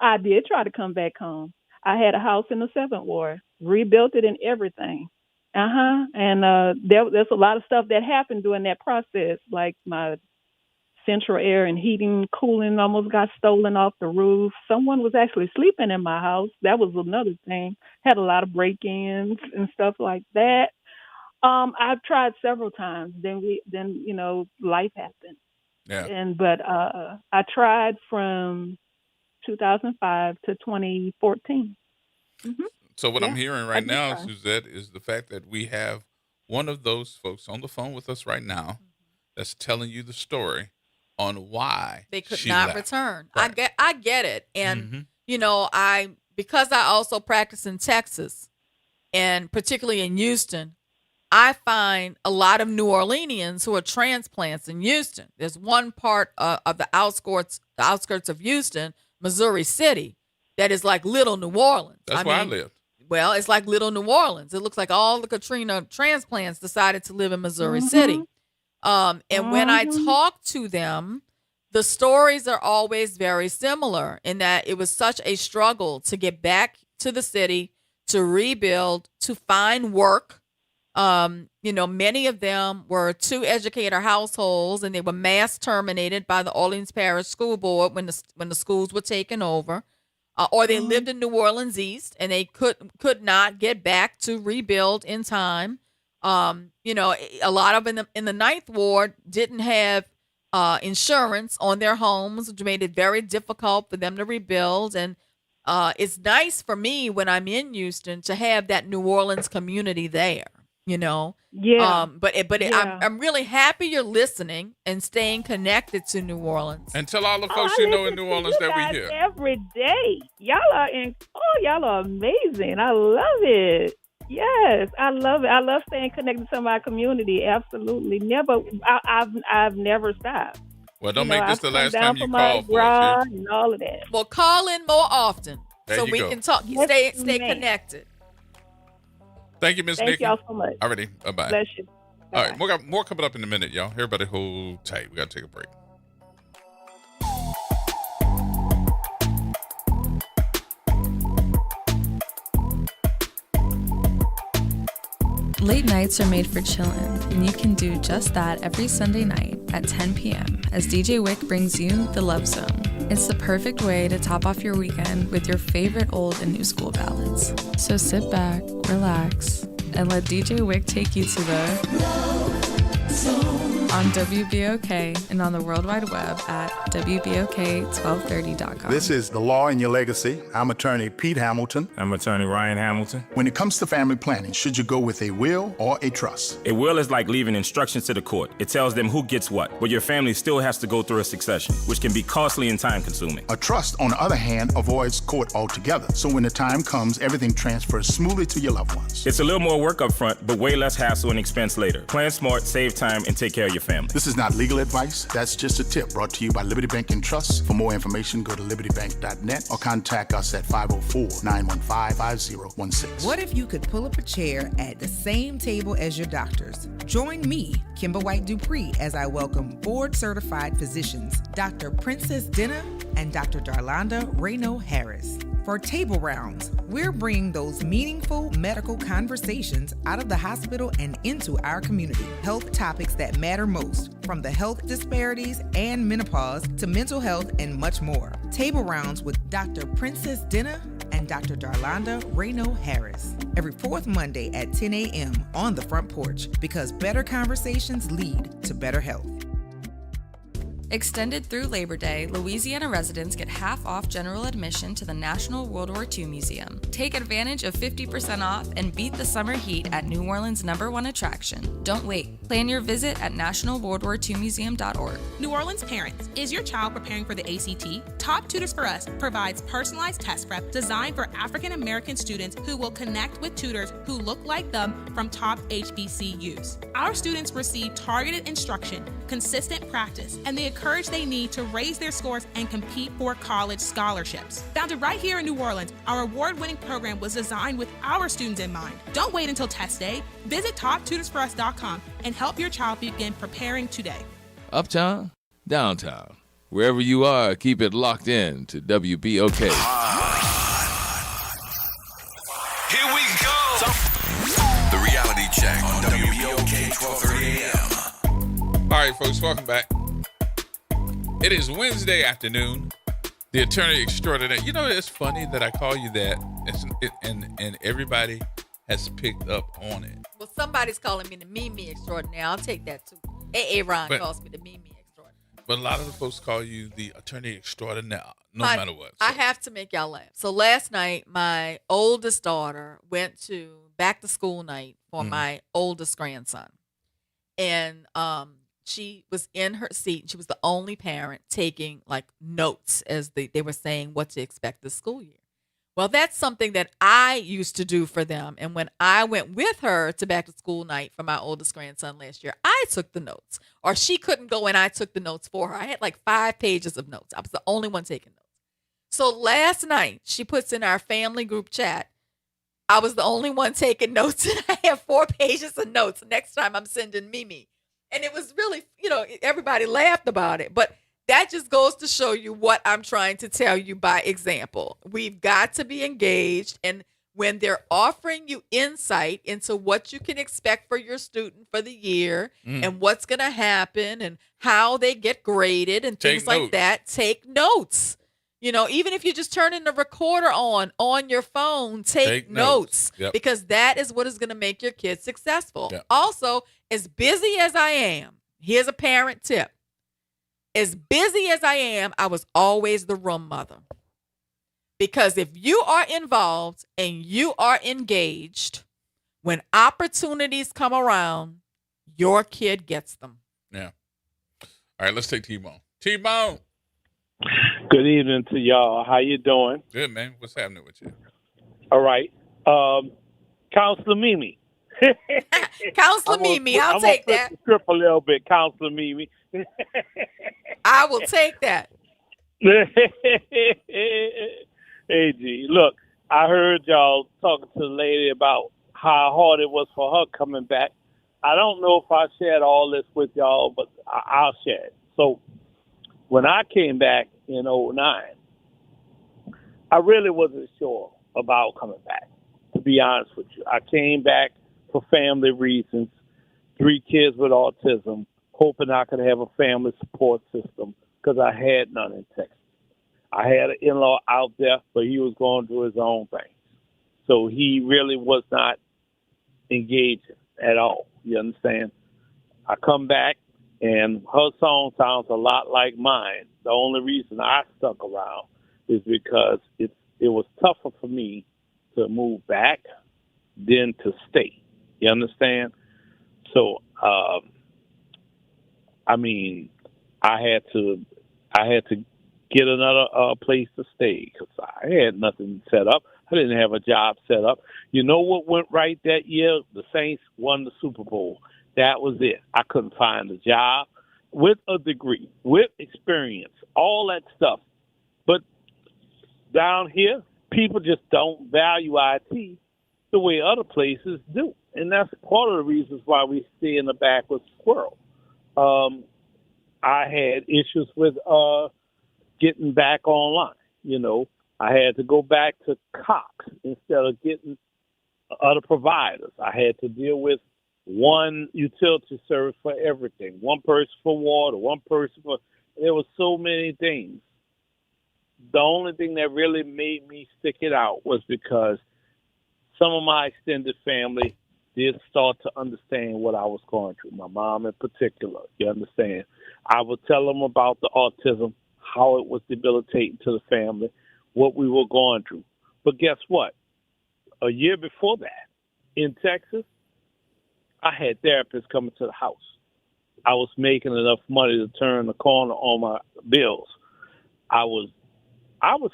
I did try to come back home. I had a house in the 7th Ward, rebuilt it and everything. And there's a lot of stuff that happened during that process, like my central air and heating, cooling almost got stolen off the roof. Someone was actually sleeping in my house. That was another thing. Had a lot of break-ins and stuff like that. I've tried several times. Then life happened. Yeah. But I tried from 2005 to 2014. Mm-hmm. So what I'm hearing right now, Suzette, is the fact that we have one of those folks on the phone with us right now that's telling you the story on why they could she not left. return. Right. I get it. And, because I also practice in Texas and particularly in Houston, I find a lot of New Orleanians who are transplants in Houston. There's one part of the outskirts of Houston, Missouri City, that is like little New Orleans. That's where I lived. Well, it's like little New Orleans. It looks like all the Katrina transplants decided to live in Missouri City. And when I talk to them, the stories are always very similar in that it was such a struggle to get back to the city, to rebuild, to find work. Many of them were two-educator households, and they were mass terminated by the Orleans Parish School Board when the schools were taken over, or they lived in New Orleans East and they could not get back to rebuild in time. You know, a lot of in the Ninth Ward didn't have insurance on their homes, which made it very difficult for them to rebuild. And it's nice for me when I'm in Houston to have that New Orleans community there. You know, Yeah. I'm really happy you're listening and staying connected to New Orleans. And tell all the folks you know in New Orleans that we here every day. Y'all are amazing. I love it. Yes, I love it. I love staying connected to my community. Absolutely, I've never stopped. Well, don't make this the last time you call for us. And all of that. Well, call in more often There so you we go. can talk. Stay connected. Thank you, Miss Nikki. Thank y'all so much. Alrighty, bye-bye. Bless you. All right, more coming up in a minute, y'all. Everybody hold tight. We got to take a break. Late nights are made for chillin', and you can do just that every Sunday night at 10 p.m. as DJ Wick brings you The Love Zone. It's the perfect way to top off your weekend with your favorite old and new school ballads. So sit back, relax, and let DJ Wick take you to the Love Zone on WBOK and on the World Wide Web at WBOK1230.com. This is The Law in Your Legacy. I'm attorney Pete Hamilton. I'm attorney Ryan Hamilton. When it comes to family planning, should you go with a will or a trust? A will is like leaving instructions to the court. It tells them who gets what, but your family still has to go through a succession, which can be costly and time-consuming. A trust, on the other hand, avoids court altogether. So when the time comes, everything transfers smoothly to your loved ones. It's a little more work up front, but way less hassle and expense later. Plan smart, save time, and take care of your family. This is not legal advice. That's just a tip brought to you by Liberty Bank and Trust. For more information, go to libertybank.net or contact us at 504-915-5016. What if you could pull up a chair at the same table as your doctors? Join me, Kimber White Dupree, as I welcome board-certified physicians, Dr. Princess Dinner and Dr. Darlanda Reno Harris. For Table Rounds, we're bringing those meaningful medical conversations out of the hospital and into our community. Health topics that matter most, from the health disparities and menopause to mental health and much more. Table Rounds with Dr. Princess Dinner and Dr. Darlanda Reno Harris. Every fourth Monday at 10 a.m. on the front porch, because better conversations lead to better health. Extended through Labor Day, Louisiana residents get half off general admission to the National World War II Museum. Take advantage of 50% off and beat the summer heat at New Orleans' #1 attraction. Don't wait. Plan your visit at nationalworldwar2museum.org. New Orleans parents, is your child preparing for the ACT? Top Tutors for Us provides personalized test prep designed for African American students who will connect with tutors who look like them from top HBCUs. Our students receive targeted instruction, consistent practice, and the courage they need to raise their scores and compete for college scholarships. Founded right here in New Orleans, our award-winning program was designed with our students in mind. Don't wait until test day. Visit TopTutorsForUs.com and help your child begin preparing today. Uptown, downtown, wherever you are, keep it locked in to WBOK. Here we go. The Reality Check on WBOK 1230 AM. All right, folks, welcome back. It is Wednesday afternoon. The attorney extraordinaire. You know, it's funny that I call you that, and everybody has picked up on it. Well, somebody's calling me the Mimi extraordinaire. I'll take that too. A.A. Ron calls me the Mimi extraordinaire. But a lot of the folks call you the attorney extraordinaire, no matter what. I have to make y'all laugh. So last night, my oldest daughter went to back to school night for my oldest grandson. And she was in her seat. She was the only parent taking like notes as they were saying what to expect this school year. Well, that's something that I used to do for them. And when I went with her to back to school night for my oldest grandson last year, I took the notes. Or she couldn't go and I took the notes for her. I had like 5 pages of notes. I was the only one taking notes. So last night, she puts in our family group chat, I was the only one taking notes and I have 4 pages of notes. Next time I'm sending Mimi. And it was really, everybody laughed about it. But that just goes to show you what I'm trying to tell you by example. We've got to be engaged. And when they're offering you insight into what you can expect for your student for the year and what's going to happen and how they get graded and things like that, take notes. Even if you're just turning the recorder on your phone, take notes. Yep. Because that is what is going to make your kids successful. Yep. Also, as busy as I am, here's a parent tip. As busy as I am, I was always the room mother. Because if you are involved and you are engaged, when opportunities come around, your kid gets them. Yeah. All right, let's take T-Bone. T-Bone. Good evening to y'all. How you doing? Good, man. What's happening with you? All right. Counselor Mimi. Counselor Mimi, I'll take that. Strip a little bit, Counselor Mimi. I will take that. Hey, G, look, I heard y'all talking to the lady about how hard it was for her coming back. I don't know if I shared all this with y'all, but I'll share it. So when I came back in 2009, I really wasn't sure about coming back, to be honest with you. I came back for family reasons, 3 kids with autism, hoping I could have a family support system because I had none in Texas. I had an in-law out there, but he was going through his own thing. So he really was not engaging at all. You understand? I come back, and her song sounds a lot like mine. The only reason I stuck around is because it was tougher for me to move back than to stay. You understand? So, I had to get another place to stay because I had nothing set up. I didn't have a job set up. You know what went right that year? The Saints won the Super Bowl. That was it. I couldn't find a job with a degree, with experience, all that stuff. But down here, people just don't value IT the way other places do. And that's part of the reasons why we stay in the back with squirrel. I had issues with getting back online. I had to go back to Cox instead of getting other providers. I had to deal with one utility service for everything, one person for water, one person for... There were so many things. The only thing that really made me stick it out was because some of my extended family did start to understand what I was going through, my mom in particular, you understand. I would tell them about the autism, how it was debilitating to the family, what we were going through. But guess what? A year before that, in Texas, I had therapists coming to the house. I was making enough money to turn the corner on my bills. I was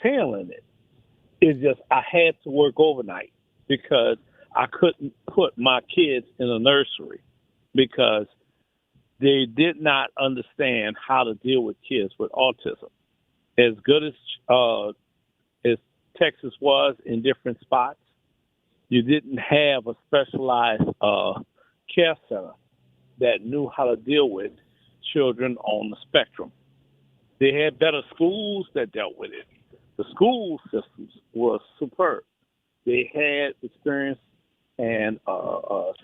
handling it. It's just I had to work overnight because I couldn't put my kids in a nursery because they did not understand how to deal with kids with autism. As good as Texas was in different spots, you didn't have a specialized care center that knew how to deal with children on the spectrum. They had better schools that dealt with it. The school systems were superb. They had experience and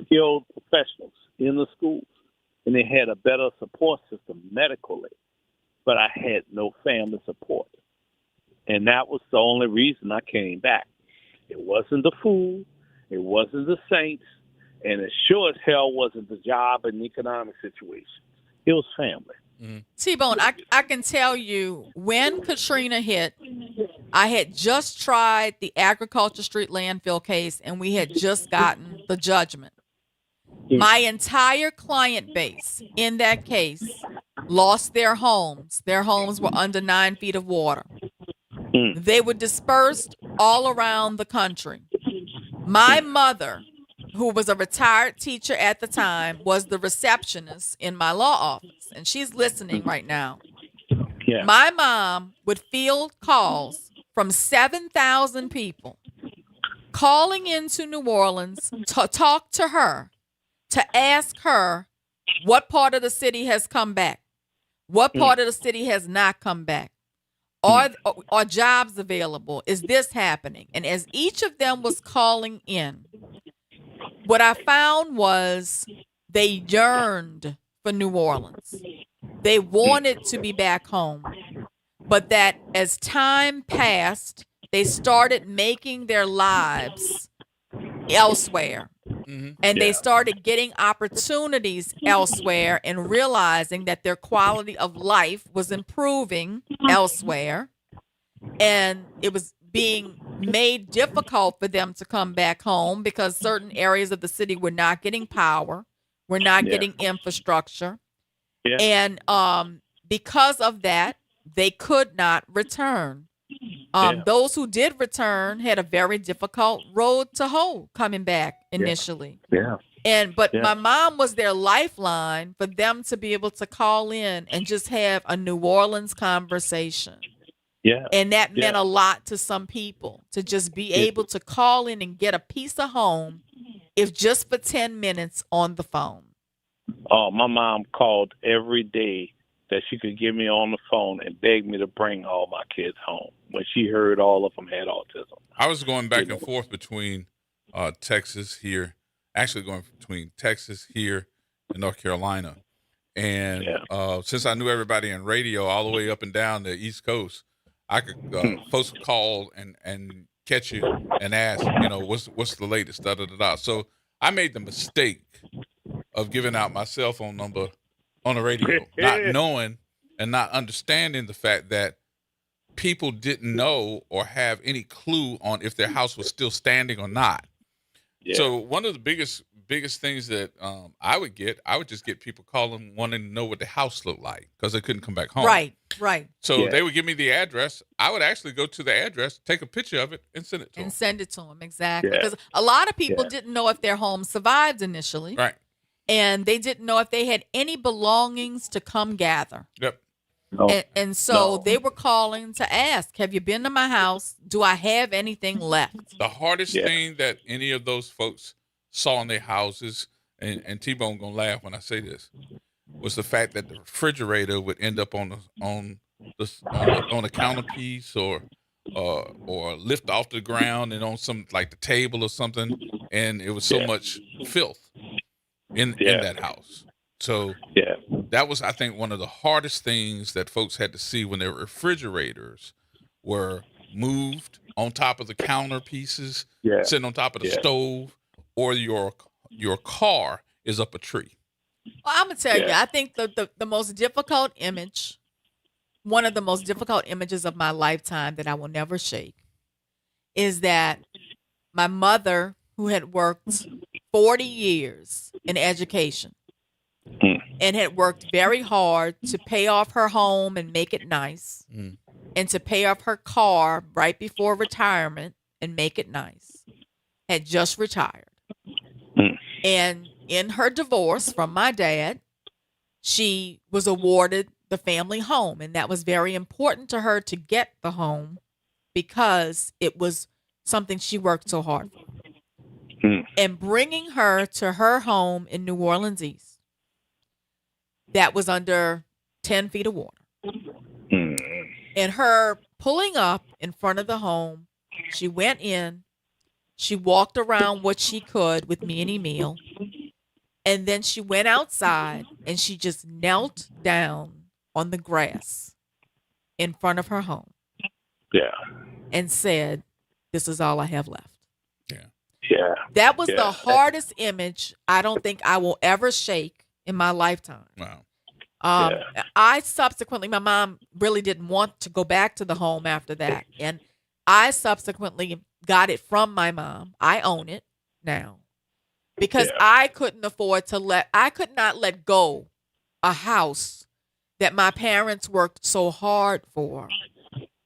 skilled professionals in the schools, and they had a better support system medically, but I had no family support. And that was the only reason I came back. It wasn't the food, it wasn't the Saints, and it sure as hell wasn't the job and economic situation. It was family. T-Bone, I can tell you when Katrina hit, I had just tried the Agriculture Street landfill case, and we had just gotten the judgment. My entire client base in that case lost their homes. Their homes were under 9 feet of water. They were dispersed all around the country. My mother, who was a retired teacher at the time, was the receptionist in my law office, and she's listening right now. Yeah. My mom would field calls from 7,000 people calling into New Orleans to talk to her, to ask her what part of the city has come back, what part of the city has not come back. Are jobs available? Is this happening? And as each of them was calling in, what I found was they yearned for New Orleans. They wanted to be back home. but that as time passed, they started making their lives elsewhere. And they started getting opportunities elsewhere and realizing that their quality of life was improving elsewhere. And it was being made difficult for them to come back home because certain areas of the city were not getting power, were not getting infrastructure. And because of that, they could not return. Those who did return had a very difficult road to hoe coming back initially. But my mom was their lifeline for them to be able to call in and just have a New Orleans conversation. And that meant a lot to some people to just be able to call in and get a piece of home, if just for 10 minutes on the phone. Oh, my mom called every day that she could get me on the phone and beg me to bring all my kids home when she heard all of them had autism. I was going back and forth between Texas here, actually going between Texas here and North Carolina. And since I knew everybody in radio all the way up and down the East Coast, I could folks would call and catch you and ask, what's the latest, da-da-da-da. So I made the mistake of giving out my cell phone number on the radio, not knowing and not understanding the fact that people didn't know or have any clue on if their house was still standing or not. So one of the biggest things that I would just get people calling wanting to know what the house looked like because they couldn't come back home. Right. So they would give me the address. I would actually go to the address, take a picture of it, and send it to them. Send it to them, exactly. Because a lot of people didn't know if their home survived initially. Right. And they didn't know if they had any belongings to come gather. Yep. And so they were calling to ask, have you been to my house? Do I have anything left? The hardest thing that any of those folks saw in their houses, and T-Bone gonna laugh when I say this, was the fact that the refrigerator would end up on the counterpiece or lift off the ground and on some like the table or something, and it was so much filth in that house. So that was, I think, one of the hardest things that folks had to see when their refrigerators were moved on top of the counter pieces, sitting on top of the stove, or your car is up a tree. Well, I'm gonna tell you, I think the most difficult image, one of the most difficult images of my lifetime that I will never shake, is that my mother, who had worked 40 years in education and had worked very hard to pay off her home and make it nice, and to pay off her car right before retirement and make it nice, had just retired. And in her divorce from my dad, she was awarded the family home. And that was very important to her to get the home because it was something she worked so hard for. And bringing her to her home in New Orleans East, that was under 10 feet of water. And her pulling up in front of the home, she went in, she walked around what she could with me and Emil, and then she went outside and she just knelt down on the grass in front of her home. And said, "This is all I have left." That was the hardest image I don't think I will ever shake in my lifetime. Wow. I subsequently, my mom really didn't want to go back to the home after that. And I subsequently got it from my mom. I own it now because I couldn't afford to I could not let go a house that my parents worked so hard for,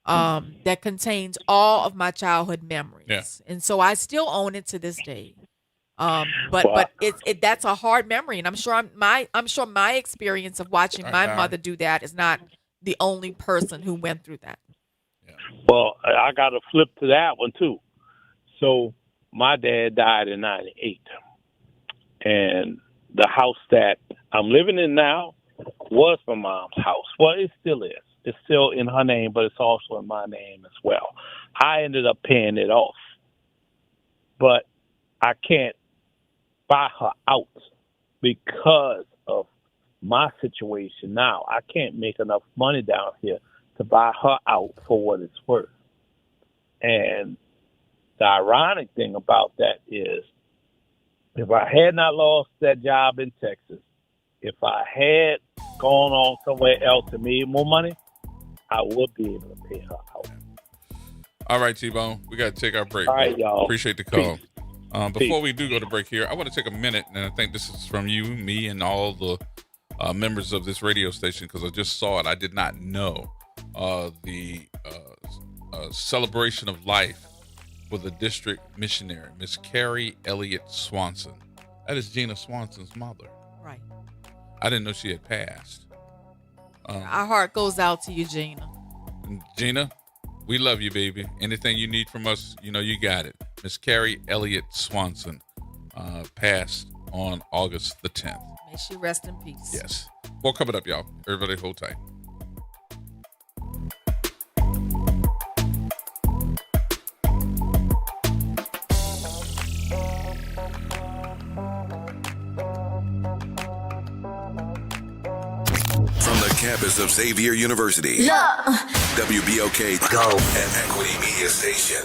that contains all of my childhood memories. And so I still own it to this day. But that's a hard memory, and I'm sure my experience of watching my mother do that is not the only person who went through that. Well, I got to flip to that one too. So my dad died in '98, and the house that I'm living in now was my mom's house. Well, it still is. It's still in her name, but it's also in my name as well. I ended up paying it off, but I can't buy her out because of my situation now. I can't make enough money down here to buy her out for what it's worth. And the ironic thing about that is, if I had not lost that job in Texas, if I had gone on somewhere else and made more money, I would be able to pay her out. All right, T-Bone, we got to take our break. All right, y'all. Appreciate the call. Before Peace. we do go to break here, I want to take a minute, and I think this is from you, me, and all the members of this radio station, because I just saw it. I did not know the celebration of life for the district missionary, Miss Carrie Elliott Swanson. That is Gina Swanson's mother. Right. I didn't know she had passed. Our heart goes out to you, Gina. Gina, we love you, baby. Anything you need from us, you know you got it. Miss Carrie Elliott Swanson passed on August the 10th. May she rest in peace. Yes. Well, coming up, y'all. Everybody hold tight. From the campus of Xavier University, WBOK Go and Equity Media Station.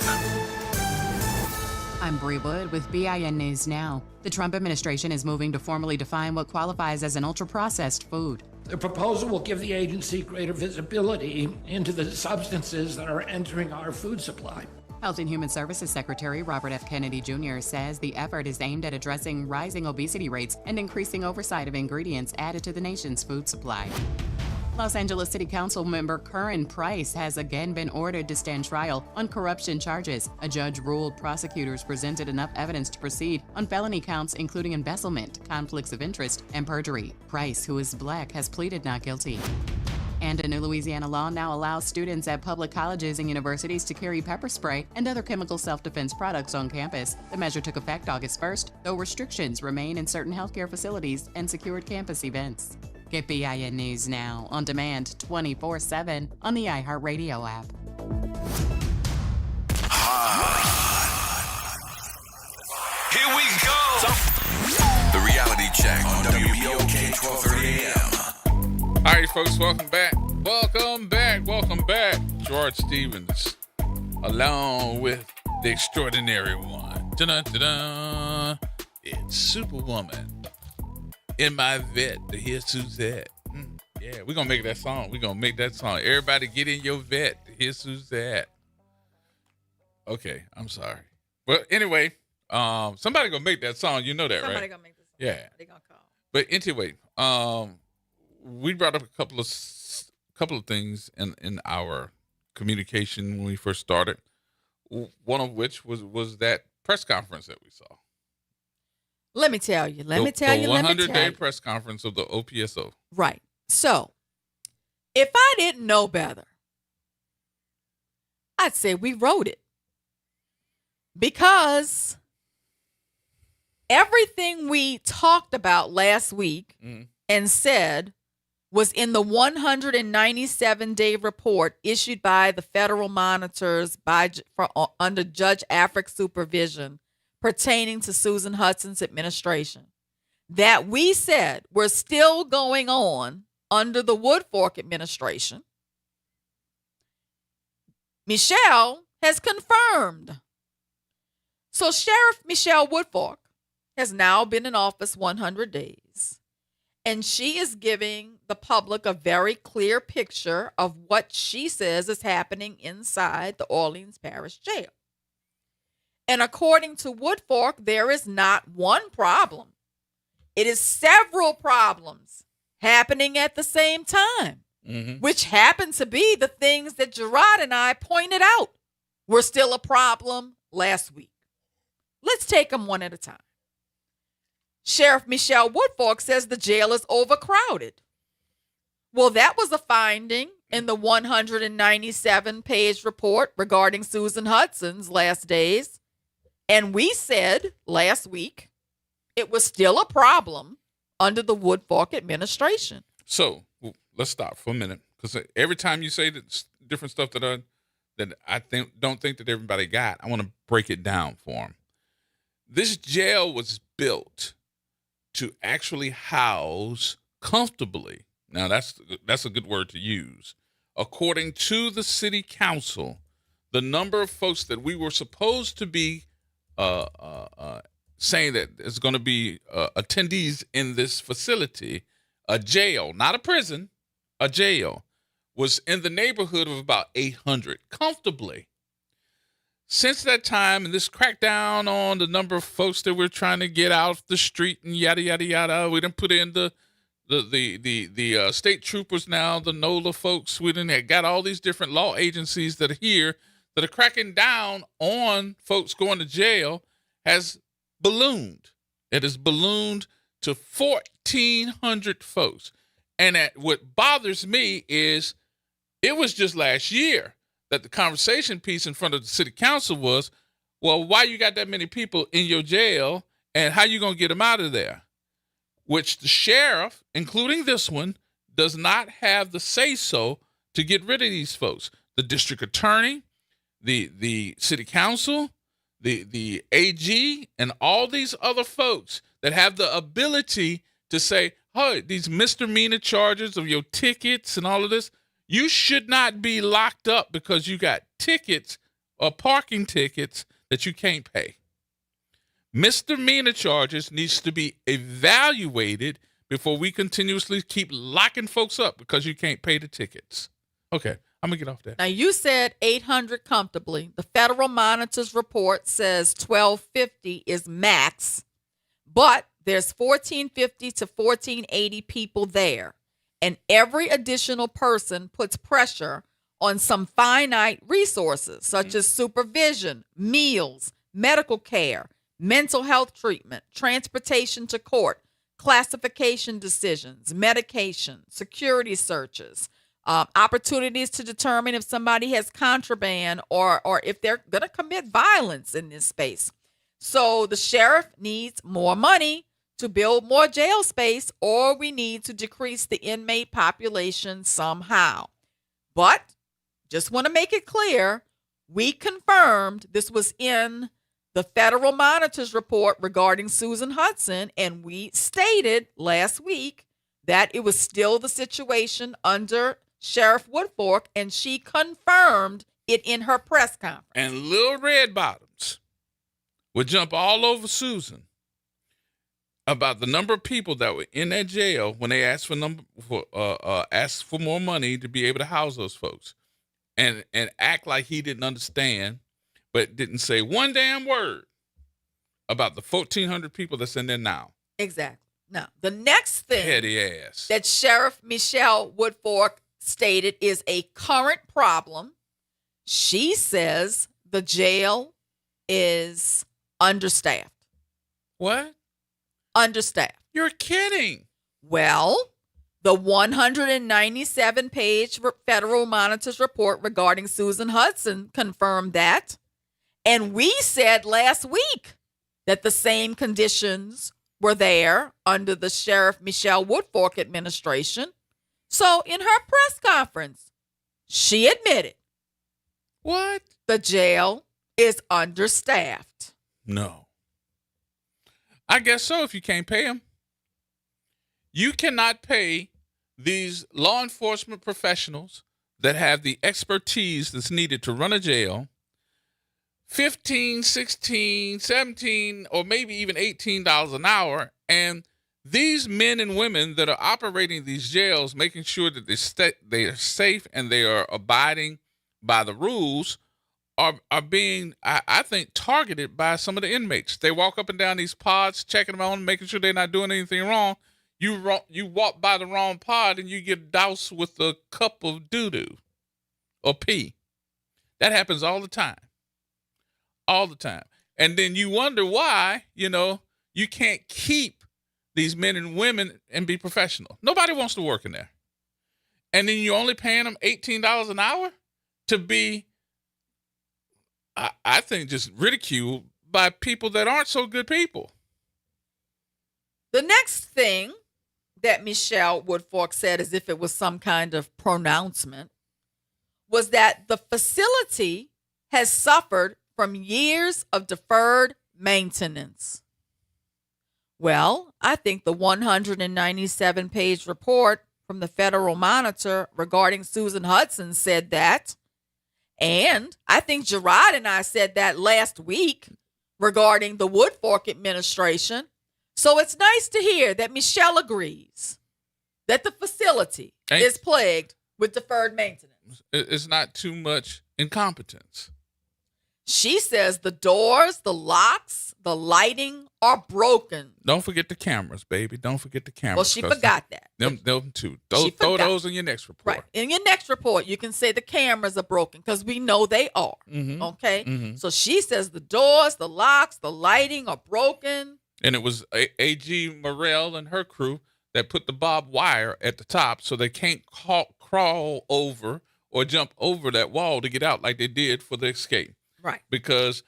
I'm Bree Wood with BIN News Now. The Trump administration is moving to formally define what qualifies as an ultra-processed food. The proposal will give the agency greater visibility into the substances that are entering our food supply. Health and Human Services Secretary Robert F. Kennedy Jr. says the effort is aimed at addressing rising obesity rates and increasing oversight of ingredients added to the nation's food supply. Los Angeles City Council member Curran Price has again been ordered to stand trial on corruption charges. A judge ruled prosecutors presented enough evidence to proceed on felony counts including embezzlement, conflicts of interest, and perjury. Price, who is black, has pleaded not guilty. And a new Louisiana law now allows students at public colleges and universities to carry pepper spray and other chemical self-defense products on campus. The measure took effect August 1st, though restrictions remain in certain healthcare facilities and secured campus events. Get BIN News Now on demand 24/7 on the iHeartRadio app. Here we go. The reality check on WBOK 1230 AM. All right, folks, welcome back. Welcome back. George Stevens, along with the extraordinary one. Dun-dun-dun-dun. It's Superwoman. In my vet, here's Suzette. Yeah, we're going to make that song. Everybody get in your vet. Here's Suzette. Okay, I'm sorry. Well, anyway, somebody going to make that song. You know that, right? Somebody going to make this song. Yeah. They going to call. But anyway, we brought up a couple of things in our communication when we first started. One of which was that press conference that we saw. Let me tell you. The 100-day press conference of the OPSO. Right. So, if I didn't know better, I'd say we wrote it. Because everything we talked about last week and said was in the 197-day report issued by the federal monitors under Judge Afric's supervision pertaining to Susan Hudson's administration that we said were still going on under the Woodfork administration. Michelle has confirmed. So Sheriff Michelle Woodfork has now been in office 100 days, and she is giving the public a very clear picture of what she says is happening inside the Orleans Parish Jail. And according to Woodfork, there is not one problem. It is several problems happening at the same time, which happen to be the things that Gerod and I pointed out were still a problem last week. Let's take them one at a time. Sheriff Michelle Woodfork says the jail is overcrowded. Well, that was a finding in the 197-page report regarding Susan Hudson's last days. And we said last week it was still a problem under the Woodfork administration. So let's stop for a minute, because every time you say that different stuff that I don't think that everybody got, I want to break it down for them. This jail was built to actually house comfortably. Now that's a good word to use. according to the city council, the number of folks that we were supposed to be saying that is going to be attendees in this facility, a jail, not a prison, a jail, was in the neighborhood of about 800 comfortably. Since that time, and this crackdown on the number of folks that we're trying to get out the street and yada yada yada, we done put in the state troopers now, the NOLA folks. We done got all these different law agencies that are here that are cracking down on folks going to jail. Has ballooned. It has ballooned to 1,400 folks. And what bothers me is it was just last year that the conversation piece in front of the city council was, well, why you got that many people in your jail and how you going to get them out of there? Which the sheriff, including this one, does not have the say-so to get rid of these folks. The district attorney, the city council, the AG, and all these other folks that have the ability to say, hey, these misdemeanor charges of your tickets and all of this, you should not be locked up because you got tickets or parking tickets that you can't pay. Misdemeanor charges needs to be evaluated before we continuously keep locking folks up because you can't pay the tickets. Okay, I'm going to get off that. Now, you said 800 comfortably. The Federal Monitor's report says 1,250 is max, but there's 1,450 to 1,480 people there. And every additional person puts pressure on some finite resources, such as supervision, meals, medical care, mental health treatment, transportation to court, classification decisions, medication, security searches, opportunities to determine if somebody has contraband or if they're going to commit violence in this space. So the sheriff needs more money to build more jail space, or we need to decrease the inmate population somehow. But just want to make it clear, we confirmed this was in the Federal Monitor's report regarding Susan Hudson, and we stated last week that it was still the situation under Sheriff Woodfork, and she confirmed it in her press conference. And Little Red Bottoms would jump all over Susan about the number of people that were in that jail when they asked for more money to be able to house those folks, and act like he didn't understand, but didn't say one damn word about the 1,400 people that's in there now. Exactly. Now, the next thing petty ass that Sheriff Michelle Woodfork stated is a current problem. She says the jail is understaffed. What? Understaffed. You're kidding. Well, the 197-page Federal Monitor's report regarding Susan Hudson confirmed that. And we said last week that the same conditions were there under the Sheriff Michelle Woodfork administration. So in her press conference, she admitted, what? The jail is understaffed. No. I guess so if you can't pay them. You cannot pay these law enforcement professionals that have the expertise that's needed to run a jail $15, $16, $17, or maybe even $18 an hour. And these men and women that are operating these jails, making sure that they are safe and they are abiding by the rules, are being, I think, targeted by some of the inmates. They walk up and down these pods, checking them on, making sure they're not doing anything wrong. You walk by the wrong pod and you get doused with a cup of doo-doo or pee. That happens all the time. All the time. And then you wonder why, you can't keep these men and women and be professional. Nobody wants to work in there. And then you're only paying them $18 an hour to be, I think, just ridiculed by people that aren't so good people. The next thing that Michelle Woodfork said, as if it was some kind of pronouncement, was that the facility has suffered from years of deferred maintenance. Well, I think the 197-page report from the Federal Monitor regarding Susan Hudson said that. And I think Gerard and I said that last week regarding the Woodfork administration. So it's nice to hear that Michelle agrees that the facility is plagued with deferred maintenance. It's not too much incompetence. She says the doors, the locks, the lighting are broken. Don't forget the cameras, baby. Don't forget the cameras. Well, she forgot that. Them two. Throw those in your next report. Right. In your next report, you can say the cameras are broken because we know they are. Mm-hmm. Okay? Mm-hmm. So she says the doors, the locks, the lighting are broken. And it was A.G. Morrell and her crew that put the barbed wire at the top so they can't crawl over or jump over that wall to get out like they did for the escape. Right. Because,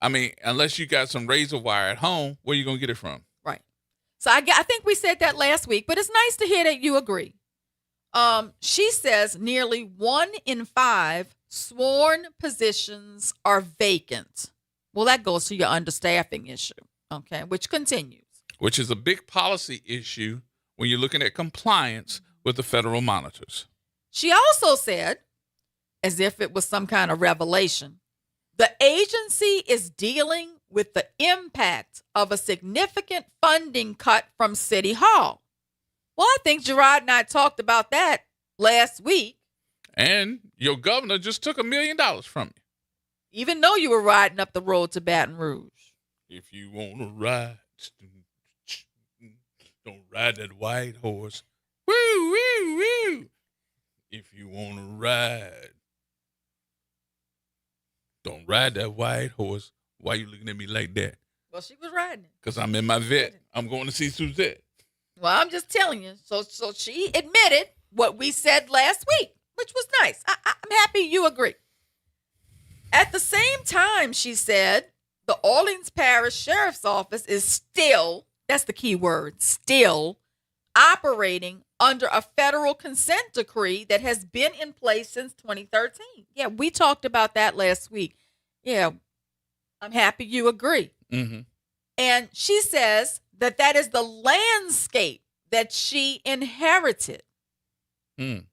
I mean, unless you got some razor wire at home, where are you going to get it from? Right. So I think we said that last week, but it's nice to hear that you agree. She says nearly 1 in 5 sworn positions are vacant. Well, that goes to your understaffing issue, okay, which continues. Which is a big policy issue when you're looking at compliance with the federal monitors. She also said, as if it was some kind of revelation, the agency is dealing with the impact of a significant funding cut from City Hall. Well, I think Gerard and I talked about that last week. And your governor just took $1 million from you. Even though you were riding up the road to Baton Rouge. If you want to ride, don't ride that white horse. Woo, woo, woo. If you want to ride, don't ride that white horse. Why you looking at me like that? Well, she was riding it. Because I'm in my vet. I'm going to see Suzette. Well, I'm just telling you. So she admitted what we said last week, which was nice. I'm happy you agree. At the same time, she said, the Orleans Parish Sheriff's Office is still, that's the key word, still operating under a federal consent decree that has been in place since 2013. Yeah, we talked about that last week. Yeah, I'm happy you agree. Mm-hmm. And she says that is the landscape that she inherited. Mm.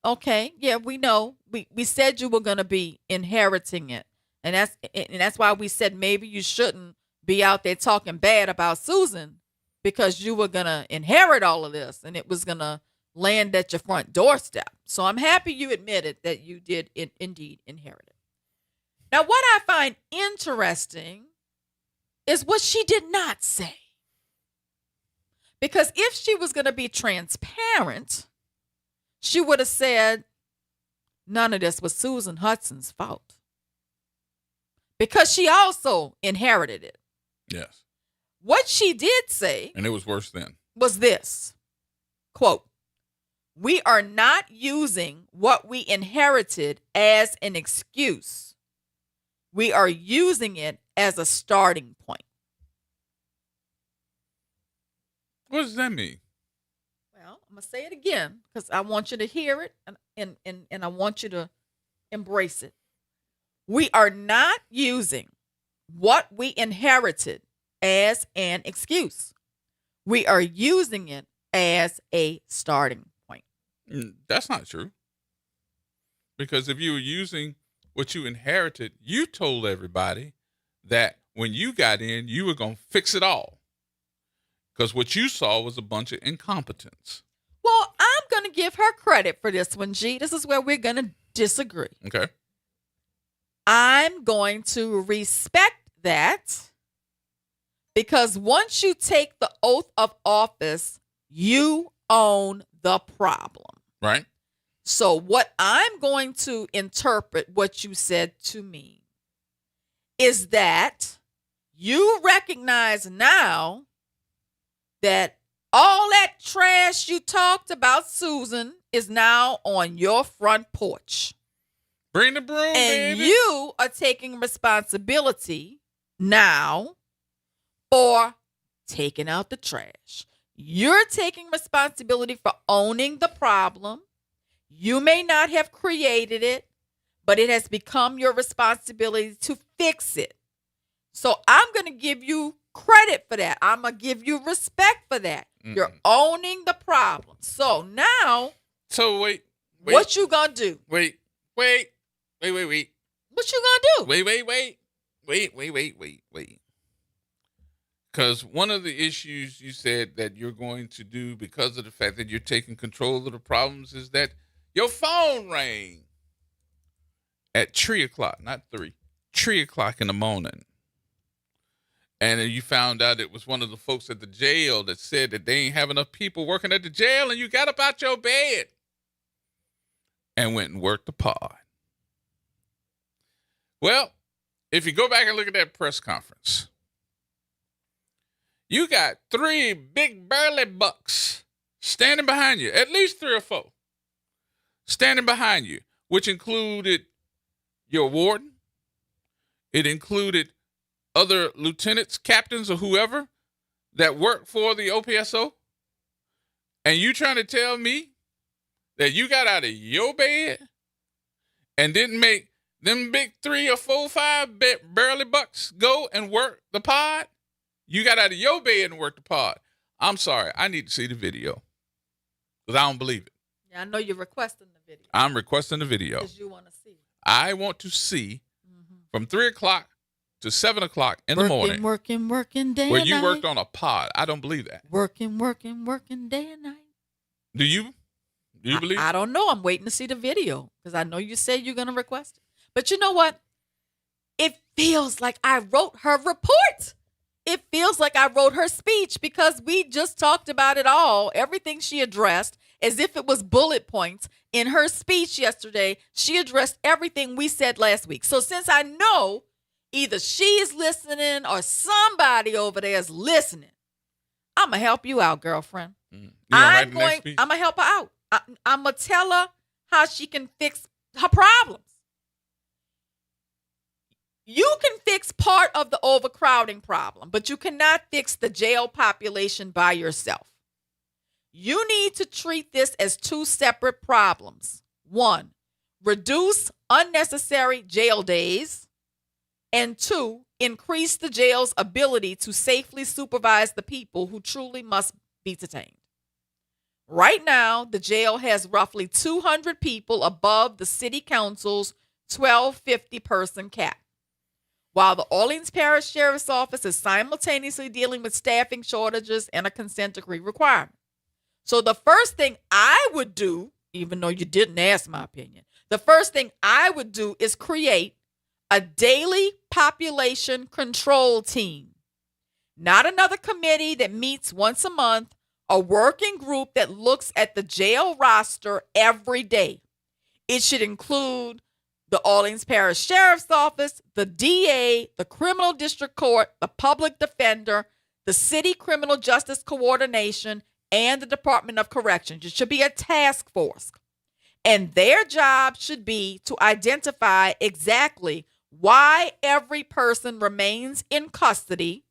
Okay, yeah, we know. We said you were going to be inheriting it. And that's why we said maybe you shouldn't be out there talking bad about Susan, because you were going to inherit all of this and it was going to land at your front doorstep. So I'm happy you admitted that you did indeed inherit it. Now, what I find interesting is what she did not say. Because if she was going to be transparent, she would have said none of this was Susan Hudson's fault. Because she also inherited it. Yes. What she did say, and it was worse then, was this, quote, "We are not using what we inherited as an excuse. We are using it as a starting point." What does that mean? Well, I'm going to say it again because I want you to hear it and I want you to embrace it. We are not using what we inherited as an excuse. We are using it as a starting point. That's not true. Because if you were using what you inherited, you told everybody that when you got in, you were going to fix it all. Because what you saw was a bunch of incompetence. Well, I'm going to give her credit for this one, G. This is where we're going to disagree. Okay. I'm going to respect that because once you take the oath of office, you own the problem. Right. So what I'm going to interpret what you said to me is that you recognize now that all that trash you talked about Susan is now on your front porch. Bring the broom, and baby. You are taking responsibility now for taking out the trash. You're taking responsibility for owning the problem. You may not have created it, but it has become your responsibility to fix it. So I'm going to give you credit for that. I'm going to give you respect for that. You're owning the problem. So now, wait. What you going to do? Wait. What you going to do? Wait. Because one of the issues you said that you're going to do because of the fact that you're taking control of the problems is that your phone rang at 3 o'clock, not 3, 3 o'clock in the morning. And then you found out it was one of the folks at the jail that said that they ain't have enough people working at the jail, and you got up out your bed and went and worked the pod. Well, if you go back and look at that press conference, you got 3 big burly bucks standing behind you, at least 3 or 4 standing behind you, which included your warden. It included other lieutenants, captains, or whoever that work for the OPSO. And you trying to tell me that you got out of your bed and didn't make them big 3 or 4, 5 burly bucks go and work the pod? You got out of your bed and worked the pod. I'm sorry. I need to see the video because I don't believe it. Yeah, I know you're requesting the video. I'm requesting the video. Because you want to see it. I want to see from 3 o'clock to 7 o'clock in the morning. Working day where and you night. worked on a pod. I don't believe that. Working day and night. Do you? Do you believe? I don't know. I'm waiting to see the video because I know you said you're going to request it. But you know what? It feels like I wrote her report. It feels like I wrote her speech because we just talked about it all. Everything she addressed as if it was bullet points. In her speech yesterday, she addressed everything we said last week. So since I know either she is listening or somebody over there is listening, I'm going to help you out, girlfriend. I'm going to help her out. I'm going to tell her how she can fix her problems. You can fix part of the overcrowding problem, but you cannot fix the jail population by yourself. You need to treat this as 2 separate problems. 1, reduce unnecessary jail days. And 2, increase the jail's ability to safely supervise the people who truly must be detained. Right now, the jail has roughly 200 people above the city council's 1,250 person cap, while the Orleans Parish Sheriff's Office is simultaneously dealing with staffing shortages and a consent decree requirement. So the first thing I would do, even though you didn't ask my opinion, the first thing I would do is create a daily population control team. Not another committee that meets once a month, a working group that looks at the jail roster every day. It should include the Orleans Parish Sheriff's Office, the DA, the Criminal District Court, the Public Defender, the City Criminal Justice Coordination, and the Department of Corrections. It should be a task force. And their job should be to identify exactly why every person remains in custody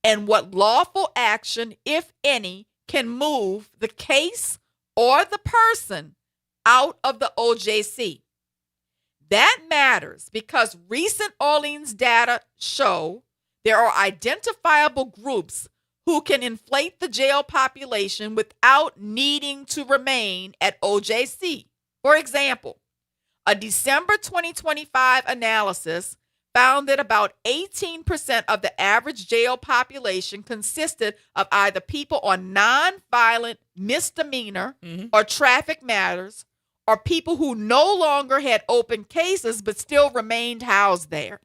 and what lawful action, if any, can move the case or the person out of the OJC. That matters because recent Orleans data show there are identifiable groups who can inflate the jail population without needing to remain at OJC. For example, a December 2025 analysis found that about 18% of the average jail population consisted of either people on nonviolent misdemeanor or traffic matters, or people who no longer had open cases but still remained housed there.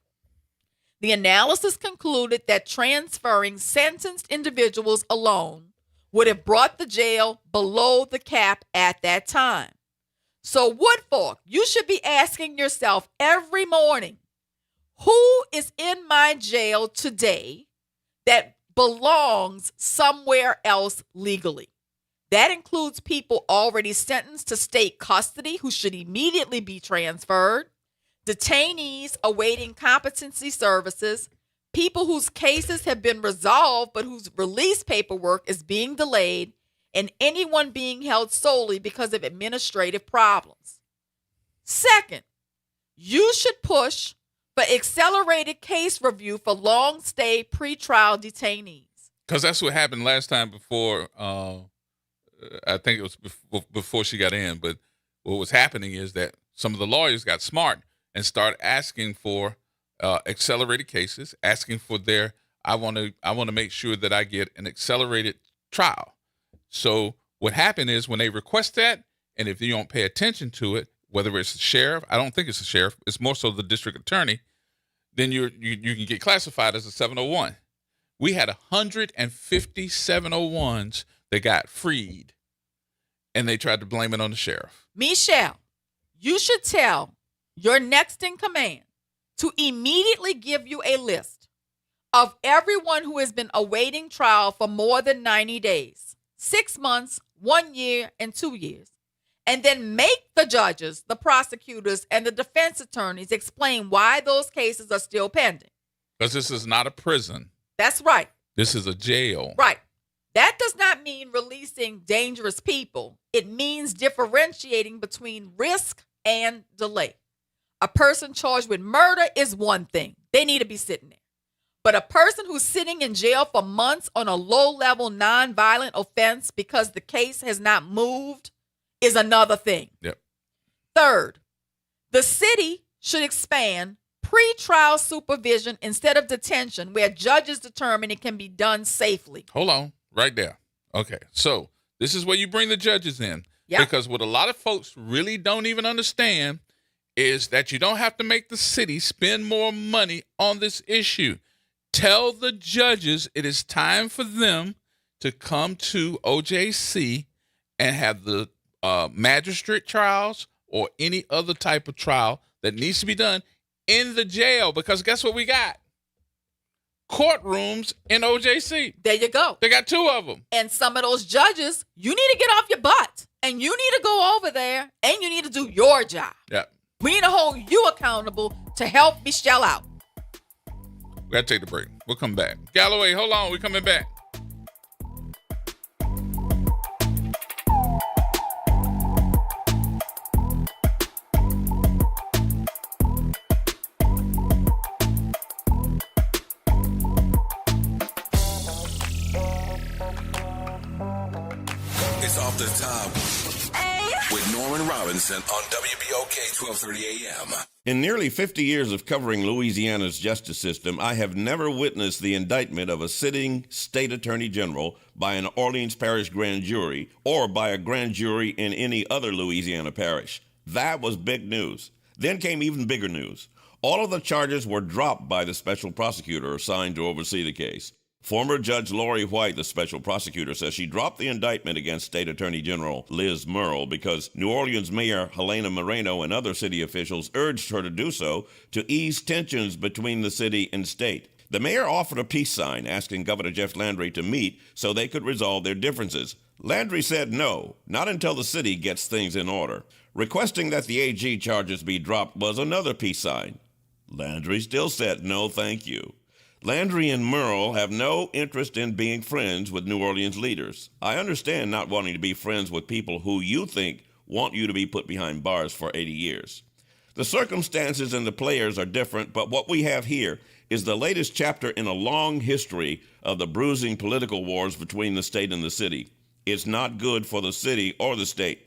The analysis concluded that transferring sentenced individuals alone would have brought the jail below the cap at that time. So Woodfork, you should be asking yourself every morning, who is in my jail today that belongs somewhere else legally? That includes people already sentenced to state custody who should immediately be transferred, detainees awaiting competency services, people whose cases have been resolved but whose release paperwork is being delayed, and anyone being held solely because of administrative problems. Second, you should push for accelerated case review for long stay pretrial detainees. Because that's what happened last time before. I think it was before she got in. But what was happening is that some of the lawyers got smart and started asking for accelerated cases, asking for their. I want to make sure that I get an accelerated trial. So what happened is when they request that, and if you don't pay attention to it, whether it's the sheriff, I don't think it's the sheriff, it's more so the district attorney, then you can get classified as a 701. We had 150 701s that got freed, and they tried to blame it on the sheriff. Michelle, you should tell your next in command to immediately give you a list of everyone who has been awaiting trial for more than 90 days, 6 months, 1 year, and 2 years. And then make the judges, the prosecutors, and the defense attorneys explain why those cases are still pending. Because this is not a prison. That's right. This is a jail. Right. That does not mean releasing dangerous people. It means differentiating between risk and delay. A person charged with murder is one thing. They need to be sitting there. But a person who's sitting in jail for months on a low-level nonviolent offense because the case has not moved is another thing. Yep. Third, the city should expand pre-trial supervision instead of detention where judges determine it can be done safely. Hold on, right there. Okay, so this is where you bring the judges in. Yep. Because what a lot of folks really don't even understand is that you don't have to make the city spend more money on this issue. Tell the judges it is time for them to come to OJC and have the magistrate trials or any other type of trial that needs to be done in the jail, because guess what we got? Courtrooms in OJC. There you go. They got 2 of them. And some of those judges, you need to get off your butt and you need to go over there and you need to do your job. Yeah. We need to hold you accountable to help Michelle out. We got to take the break. We'll come back. Galloway, hold on. We're coming back. It's Off the Top with Norman Robinson on WBOK 1230 AM. In nearly 50 years of covering Louisiana's justice system, I have never witnessed the indictment of a sitting state attorney general by an Orleans Parish grand jury or by a grand jury in any other Louisiana parish. That was big news. Then came even bigger news. All of the charges were dropped by the special prosecutor assigned to oversee the case. Former Judge Lori White, the special prosecutor, says she dropped the indictment against State Attorney General Liz Murrill because New Orleans Mayor Helena Moreno and other city officials urged her to do so to ease tensions between the city and state. The mayor offered a peace sign asking Governor Jeff Landry to meet so they could resolve their differences. Landry said no, not until the city gets things in order. Requesting that the AG charges be dropped was another peace sign. Landry still said no, thank you. Landry and Murrill have no interest in being friends with New Orleans leaders. I understand not wanting to be friends with people who you think want you to be put behind bars for 80 years. The circumstances and the players are different, but what we have here is the latest chapter in a long history of the bruising political wars between the state and the city. It's not good for the city or the state.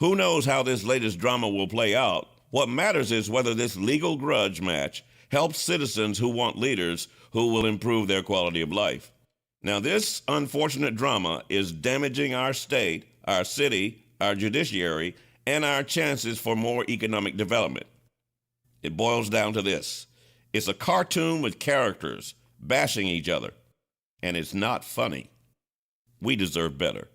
Who knows how this latest drama will play out? What matters is whether this legal grudge match helps citizens who want leaders who will improve their quality of life. Now, this unfortunate drama is damaging our state, our city, our judiciary, and our chances for more economic development. It boils down to this. It's a cartoon with characters bashing each other, and it's not funny. We deserve better.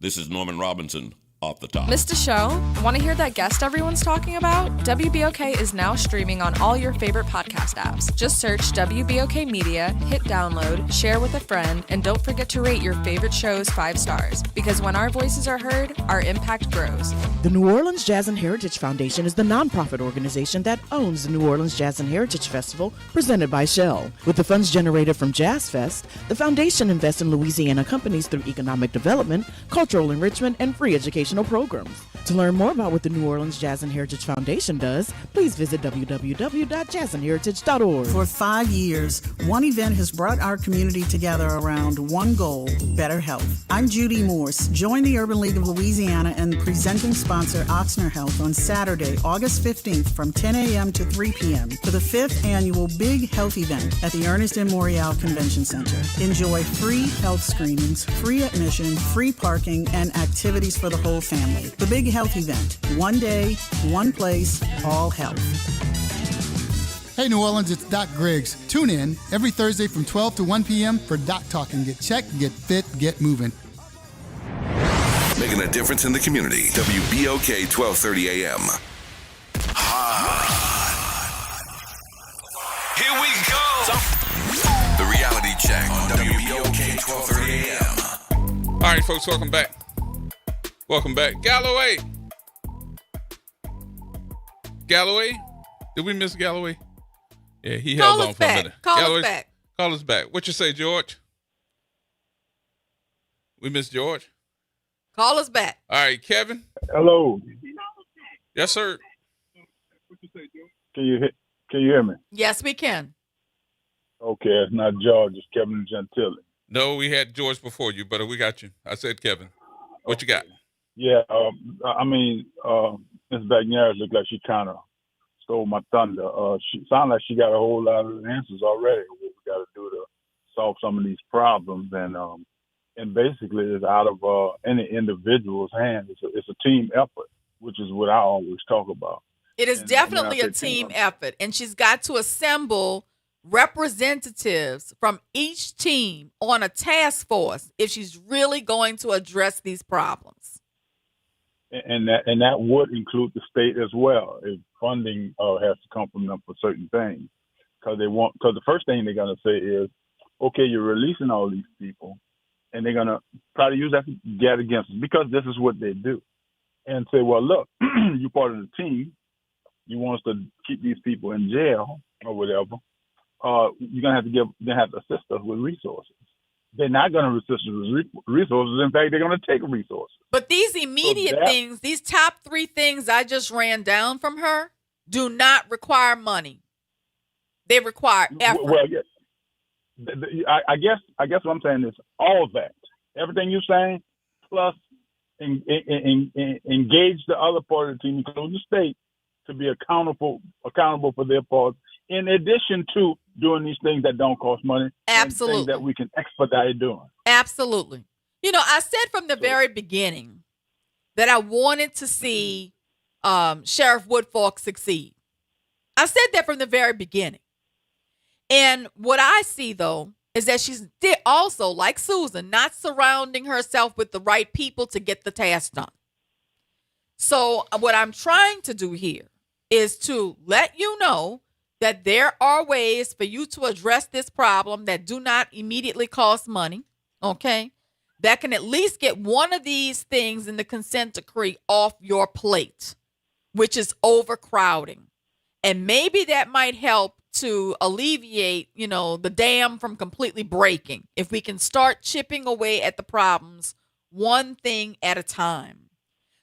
This is Norman Robinson. Off the top. Missed a show? Want to hear that guest everyone's talking about? WBOK is now streaming on all your favorite podcast apps. Just search WBOK Media, hit download, share with a friend, and don't forget to rate your favorite shows 5 stars. Because when our voices are heard, our impact grows. The New Orleans Jazz and Heritage Foundation is the nonprofit organization that owns the New Orleans Jazz and Heritage Festival presented by Shell. With the funds generated from Jazz Fest, the foundation invests in Louisiana companies through economic development, cultural enrichment, and free education programs. To learn more about what the New Orleans Jazz and Heritage Foundation does, please visit www.jazzandheritage.org. For 5 years, one event has brought our community together around one goal: better health. I'm Judy Morse. Join the Urban League of Louisiana and presenting sponsor Oxner Health on Saturday, August 15th from 10 a.m. to 3 p.m. for the 5th annual Big Health event at the Ernest M. Morial Convention Center. Enjoy free health screenings, free admission, free parking, and activities for the whole family. The Big Health event. One day, one place, all health. Hey New Orleans, it's Doc Griggs. Tune in every Thursday from 12 to 1 p.m. for Doc Talk and get checked, get fit, get moving. Making a difference in the community. WBOK 1230 AM. Here we go. The reality check on WBOK 1230 AM. All right, folks, welcome back. Welcome back. Galloway. Did we miss Galloway? Yeah, he held on for a minute. Call us back. Call us back. What you say, George? We missed George. Call us back. All right, Kevin. Hello. Yes, sir. Can you hear me? Yes, we can. Okay, it's not George. It's Kevin Gentile. No, we had George before you, but we got you. I said Kevin. What you got? Yeah, Ms. Bagnares looked like she kind of stole my thunder. She sounded like she got a whole lot of answers already. What we got to do to solve some of these problems, and basically it's out of any individual's hand. It's a team effort, which is what I always talk about. It is definitely a team effort, and she's got to assemble representatives from each team on a task force if she's really going to address these problems. And that would include the state as well, if funding has to come from them for certain things, because the first thing they're gonna say is, okay, you're releasing all these people, and they're gonna try to use that to get against us because this is what they do, and say, well, look, you're part of the team, you want us to keep these people in jail or whatever. You're gonna have to assist us with resources. They're not going to assist us with resources. In fact, they're going to take resources. But these immediate things, these top 3 things I just ran down from her, do not require money. They require effort. Well, yes. I guess what I'm saying is all that, everything you're saying, plus engage the other part of the team, including the state, to be accountable for their part, in addition to doing these things that don't cost money. Absolutely. Things that we can expedite doing. Absolutely. You know, I said from the very beginning that I wanted to see Sheriff Woodfork succeed. I said that from the very beginning. And what I see, though, is that she's also, like Susan, not surrounding herself with the right people to get the task done. So what I'm trying to do here is to let you know that there are ways for you to address this problem that do not immediately cost money, okay? That can at least get one of these things in the consent decree off your plate, which is overcrowding. And maybe that might help to alleviate, the dam from completely breaking if we can start chipping away at the problems one thing at a time.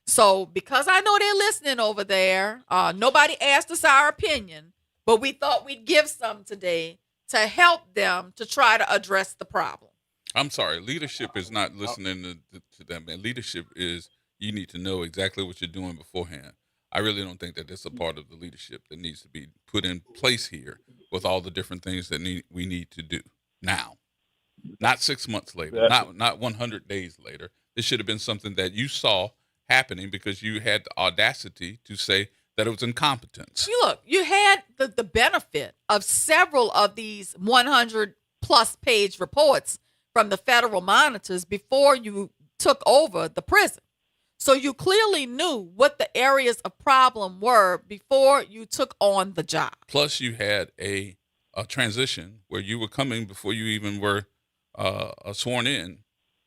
So because I know they're listening over there, nobody asked us our opinion, but we thought we'd give some today to help them to try to address the problem. I'm sorry. Leadership is not listening to them. And leadership is you need to know exactly what you're doing beforehand. I really don't think that that's a part of the leadership that needs to be put in place here with all the different things that we need to do now. Not 6 months later, not 100 days later. This should have been something that you saw happening because you had the audacity to say that it was incompetence. You had the benefit of several of these 100-plus page reports from the federal monitors before you took over the prison. So you clearly knew what the areas of problem were before you took on the job. Plus, you had a transition where you were coming before you even were sworn in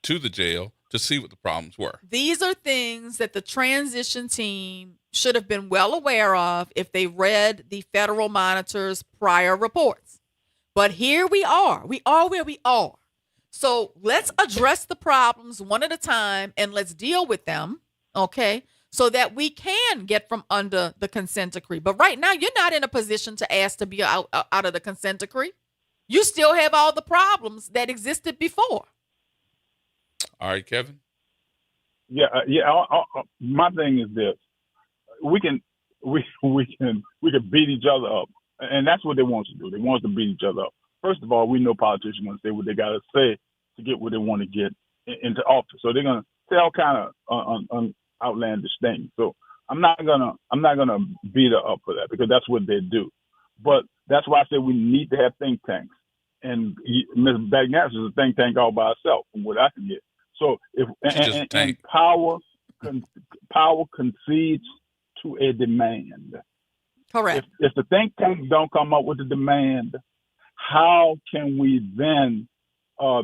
to the jail to see what the problems were. These are things that the transition team should have been well aware of if they read the federal monitor's prior reports. But here we are. We are where we are. So let's address the problems one at a time and let's deal with them, okay? so that we can get from under the consent decree. But right now, you're not in a position to ask to be out of the consent decree. You still have all the problems that existed before. All right, Kevin. Yeah. My thing is this: we can beat each other up, and that's what they want to do. They want us to beat each other up. First of all, we know politicians want to say what they got to say to get what they want to get into office. So they're going to say all kind of outlandish things. So I'm not gonna beat her up for that, because that's what they do. But that's why I say we need to have think tanks. And Ms. Bagnass is a think tank all by herself, from what I can get. So if and power concedes to a demand. Correct. If the think tanks don't come up with the demand, how can we then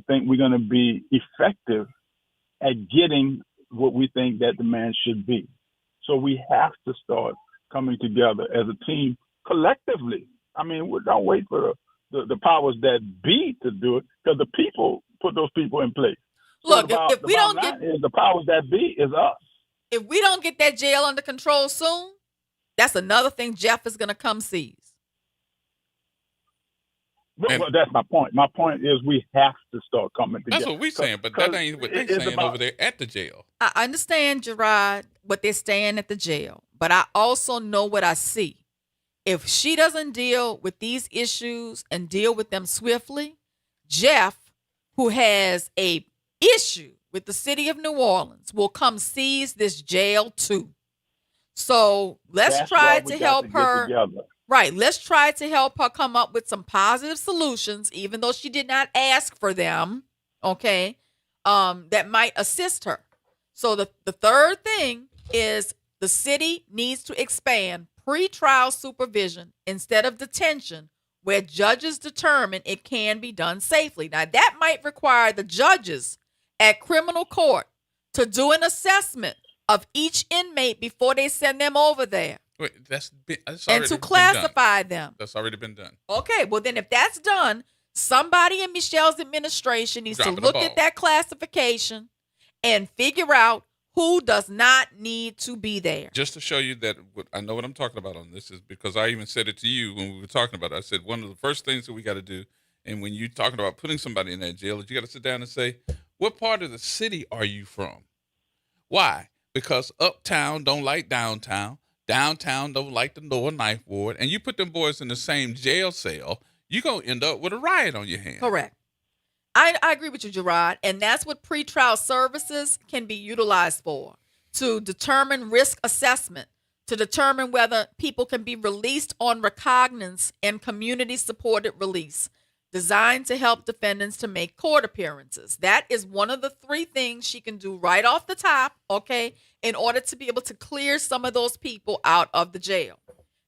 think we're going to be effective at getting what we think that demand should be? So we have to start coming together as a team collectively. I mean, we don't wait for the powers that be to do it, because the people put those people in place. Look, So if we don't get the powers that be is us. If we don't get that jail under control soon, that's another thing Jeff is going to come seize. Well, that's my point. My point is we have to start coming together. That's what we're saying, but that ain't what they're saying over there at the jail. I understand, Gerard, what they're staying at the jail, but I also know what I see. If she doesn't deal with these issues and deal with them swiftly, Jeff, who has a issue with the city of New Orleans, will come seize this jail too. So let's try to help her. Right. Let's try to help her come up with some positive solutions, even though she did not ask for them. Okay. That might assist her. So the third thing is the city needs to expand pretrial supervision instead of detention, where judges determine it can be done safely. Now, that might require the judges at criminal court to do an assessment of each inmate before they send them over there. Wait, and to classify them. That's already been done. Okay, well then if that's done, somebody in Michelle's administration needs to look at that classification and figure out who does not need to be there. Just to show you that I know what I'm talking about on this is because I even said it to you when we were talking about it. I said one of the first things that we got to do, and when you're talking about putting somebody in that jail, is you got to sit down and say, what part of the city are you from? Why? Because uptown don't like downtown. Downtown don't like the Lower Ninth Ward. And you put them boys in the same jail cell, you're going to end up with a riot on your hands. Correct. I agree with you, Gerard. And that's what pretrial services can be utilized for, to determine risk assessment, to determine whether people can be released on recognizance and community-supported release, designed to help defendants to make court appearances. That is one of the three things she can do right off the top, okay, in order to be able to clear some of those people out of the jail.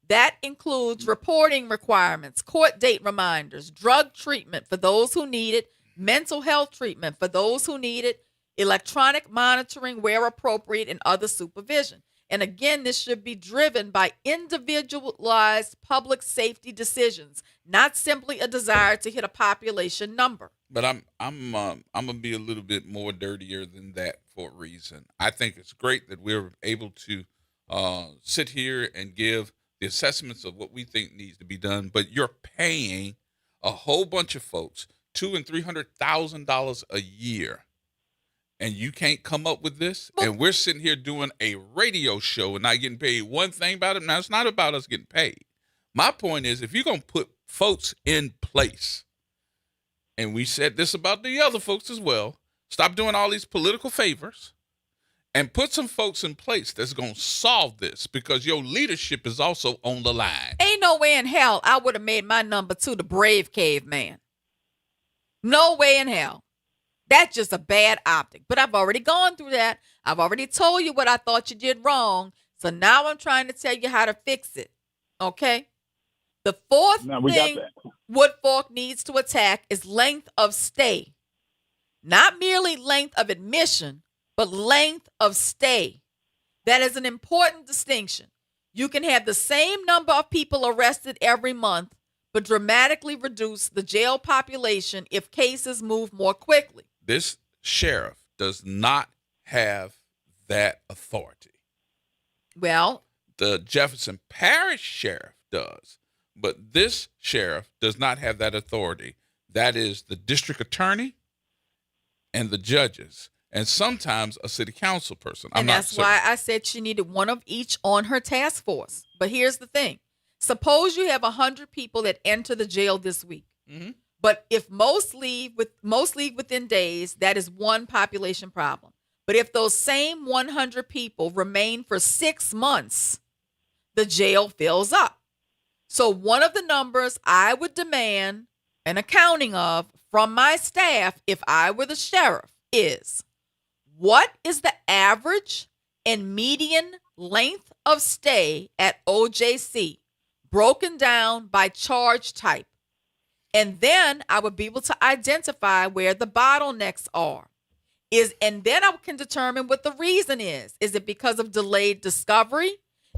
That includes reporting requirements, court date reminders, drug treatment for those who need it, mental health treatment for those who need it, electronic monitoring where appropriate, and other supervision. And again, this should be driven by individualized public safety decisions, not simply a desire to hit a population number. But I'm gonna be a little bit more dirtier than that for a reason. I think it's great that we're able to sit here and give the assessments of what we think needs to be done. But you're paying a whole bunch of folks $200,000 and $300,000 a year, and you can't come up with this. And we're sitting here doing a radio show and not getting paid one thing about it. Now, it's not about us getting paid. My point is, if you're going to put folks in place, and we said this about the other folks as well, stop doing all these political favors and put some folks in place that's going to solve this, because your leadership is also on the line. Ain't no way in hell I would have made my number 2 the brave caveman. No way in hell. That's just a bad optic. But I've already gone through that. I've already told you what I thought you did wrong. So now I'm trying to tell you how to fix it. Okay? The fourth thing Woodfork needs to attack is length of stay. Not merely length of admission, but length of stay. That is an important distinction. You can have the same number of people arrested every month, but dramatically reduce the jail population if cases move more quickly. This sheriff does not have that authority. Well, the Jefferson Parish Sheriff does, but this sheriff does not have that authority. That is the district attorney and the judges, and sometimes a city council person. and that's why I said she needed one of each on her task force. But here's the thing. Suppose you have 100 people that enter the jail this week. Mm-hmm. But if most leave within days, that is one population problem. But if those same 100 people remain for 6 months, the jail fills up. So one of the numbers I would demand an accounting of from my staff if I were the sheriff is, what is the average and median length of stay at OJC broken down by charge type? And then I would be able to identify where the bottlenecks are. And then I can determine what the reason is. Is it because of delayed discovery?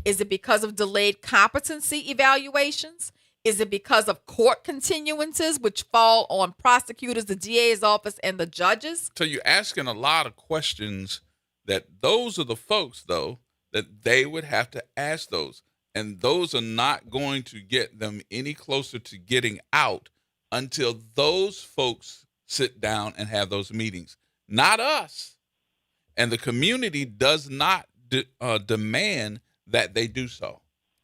Is it because of delayed competency evaluations? Is it because of court continuances, which fall on prosecutors, the DA's office, and the judges? So you're asking a lot of questions that those are the folks, though, that they would have to ask those. And those are not going to get them any closer to getting out until those folks sit down and have those meetings. Not us. And the community does not demand that they do so.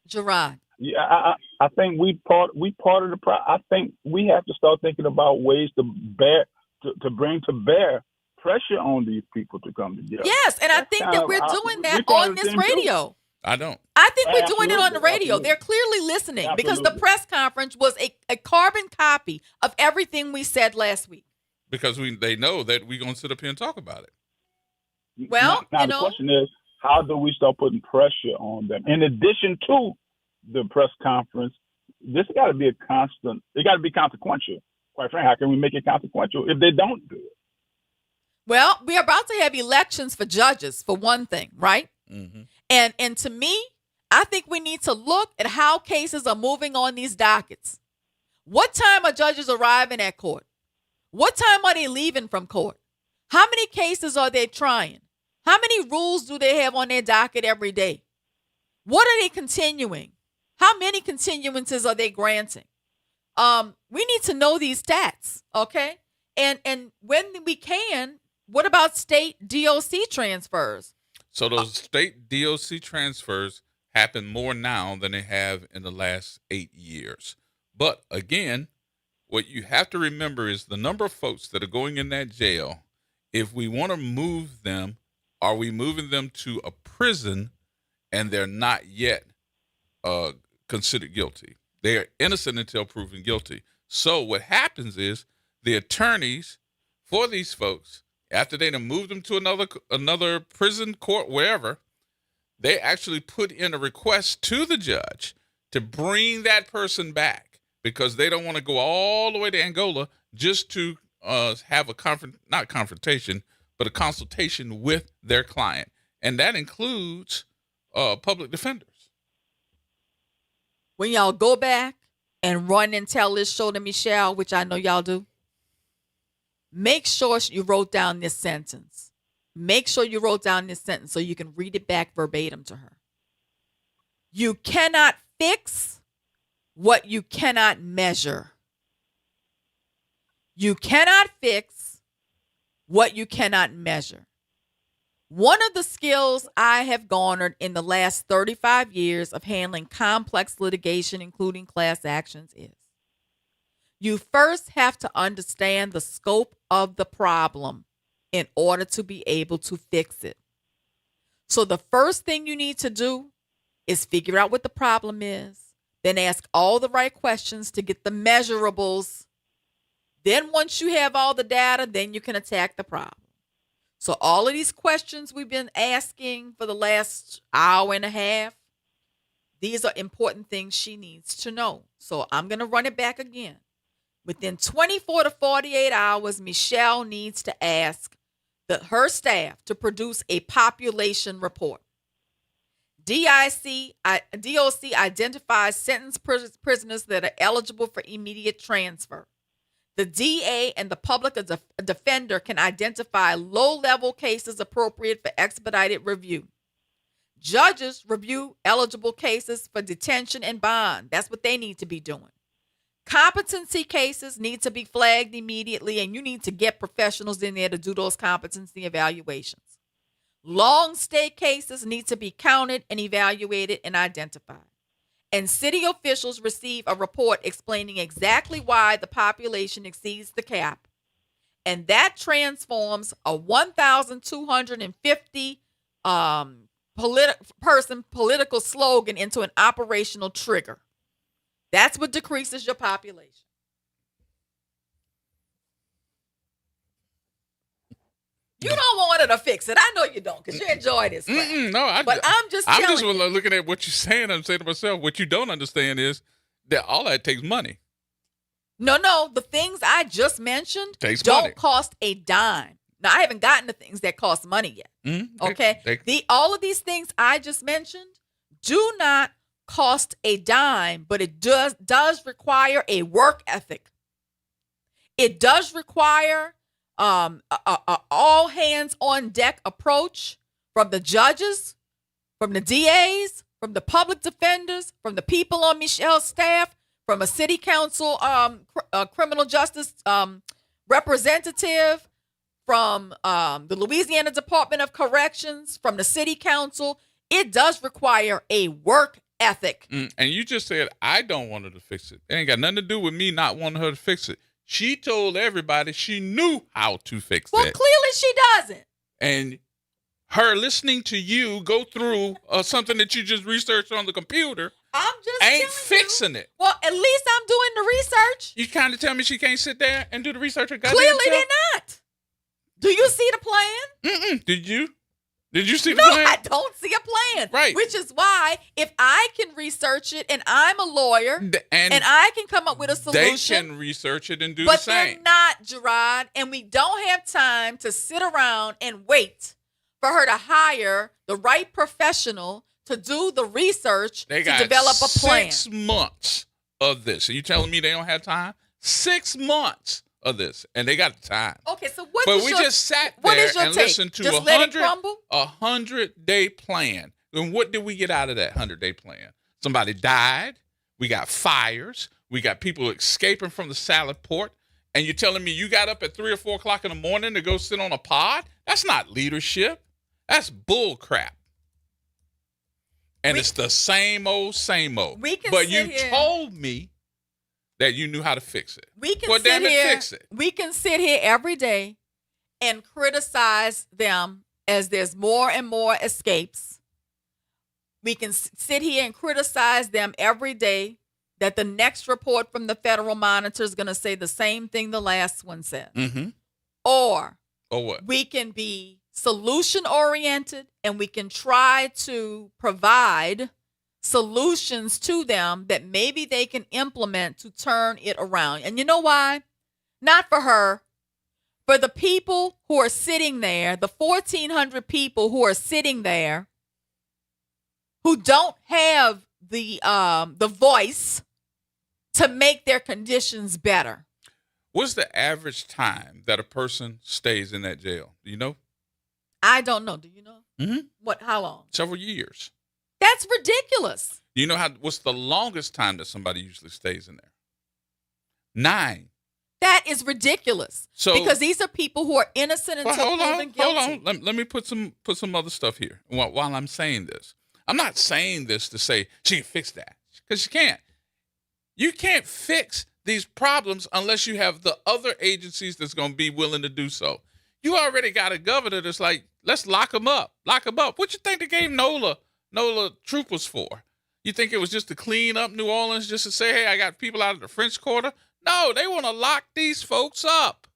Gerard. Yeah, I think we part of the problem. I think we have to start thinking about ways to bring to bear pressure on these people to come together. Yes, and I think that we're doing that on this radio. I don't. I think we're doing it on the radio. Absolutely. They're clearly listening because the Absolutely. press conference was a carbon copy of everything we said last week. Because they know that we're going to sit up here and talk about it. Well, now the question is, how do we start putting pressure on them? In addition to the press conference, this got to be it got to be consequential. Quite frankly, how can we make it consequential if they don't do it? Well, we're about to have elections for judges, for one thing, right? Mm-hmm. And to me, I think we need to look at how cases are moving on these dockets. What time are judges arriving at court? What time are they leaving from court? How many cases are they trying? How many rules do they have on their docket every day? What are they continuing? How many continuances are they granting? We need to know these stats, okay? And when we can, what about state DOC transfers? So those state DOC transfers happen more now than they have in the last 8 years. But again, what you have to remember is the number of folks that are going in that jail. If we want to move them, are we moving them to a prison and they're not yet considered guilty? They are innocent until proven guilty. So what happens is the attorneys for these folks, after they done moved them to another prison, court, wherever, they actually put in a request to the judge to bring that person back because they don't want to go all the way to Angola just to have a not confrontation, but a consultation with their client. And that includes public defenders. When y'all go back and run and tell this show to Michelle, which I know y'all do, make sure you wrote down this sentence. Make sure you wrote down this sentence so you can read it back verbatim to her. You cannot fix what you cannot measure. You cannot fix what you cannot measure. One of the skills I have garnered in the last 35 years of handling complex litigation, including class actions, is you first have to understand the scope of the problem in order to be able to fix it. So the first thing you need to do is figure out what the problem is, then ask all the right questions to get the measurables. Then once you have all the data, then you can attack the problem. So all of these questions we've been asking for the last hour and a half, these are important things she needs to know. So I'm going to run it back again. Within 24 to 48 hours, Michelle needs to ask her staff to produce a population report. DOC identifies sentenced prisoners that are eligible for immediate transfer. The DA and the public defender can identify low-level cases appropriate for expedited review. Judges review eligible cases for detention and bond. That's what they need to be doing. Competency cases need to be flagged immediately, and you need to get professionals in there to do those competency evaluations. Long stay cases need to be counted and evaluated and identified. And city officials receive a report explaining exactly why the population exceeds the cap. And that transforms a 1,250 person political slogan into an operational trigger. That's what decreases your population. You don't want her to fix it. I know you don't, because you enjoy this. No, I'm just looking at what you're saying. I'm saying to myself, what you don't understand is that all that takes money. No, the things I just mentioned Takes don't money. cost a dime. Now, I haven't gotten the things that cost money yet. Okay? All of these things I just mentioned do not cost a dime, but it does require a work ethic. It does require a all hands on deck approach from the judges, from the DAs, from the public defenders, from the people on Michelle's staff, from a city council criminal justice representative, from the Louisiana Department of Corrections, from the city council. It does require a work ethic. And you just said, I don't want her to fix it. It ain't got nothing to do with me not wanting her to fix it. She told everybody she knew how to fix Well, it. clearly she doesn't. And her listening to you go through something that you just researched on the computer ain't fixing it. Well, at least I'm doing the research. You kind of tell me she can't sit there and do the research her goddamn Clearly self? they're not. Do you see the plan? Did you? Did you see the No, plan? I don't see a plan. Right. Which is why if I can research it and I'm a lawyer and I can come up with a They solution. can research it and do But the same. they're not, Gerard, and we don't have time to sit around and wait for her to hire the right professional to do the research They to got develop a plan. 6 months of this. Are you telling me they don't have time? 6 months of this, and they got the time. Okay, so But we just sat there and listened to Just let it crumble? a 100-day plan. And what did we get out of that 100-day plan? Somebody died. We got fires. We got people escaping from the salad port. And you're telling me you got up at 3 or 4 o'clock in the morning to go sit on a pod? That's not leadership. That's bull crap. And it's the same old, same old. We can but sit you here- told me that you knew how to fix it. We can Well, sit damn it, here. fix it. We can sit here every day and criticize them as there's more and more escapes. We can sit here and criticize them every day that the next report from the Federal Monitor is going to say the same thing the last one said. Mm-hmm. Or what? We can be solution oriented and we can try to provide solutions to them that maybe they can implement to turn it around. And you know why? Not for her, for the people who are sitting there, the 1,400 people who are sitting there who don't have the voice to make their conditions better. What's the average time that a person stays in that jail? Do you know? I don't know. Do you know? Mm-hmm. What? How long? Several years. That's ridiculous. Do you know what's the longest time that somebody usually stays in there? 9. That is ridiculous. So- because these are people who are innocent until proven guilty. Hold on. Let me put some other stuff here while I'm saying this. I'm not saying this to say she can fix that, because she can't. You can't fix these problems unless you have the other agencies that's going to be willing to do so. You already got a governor that's like, let's lock them up. Lock them up. What you think they gave NOLA troopers for? You think it was just to clean up New Orleans, just to say, hey, I got people out of the French Quarter? No, they want to lock these folks up.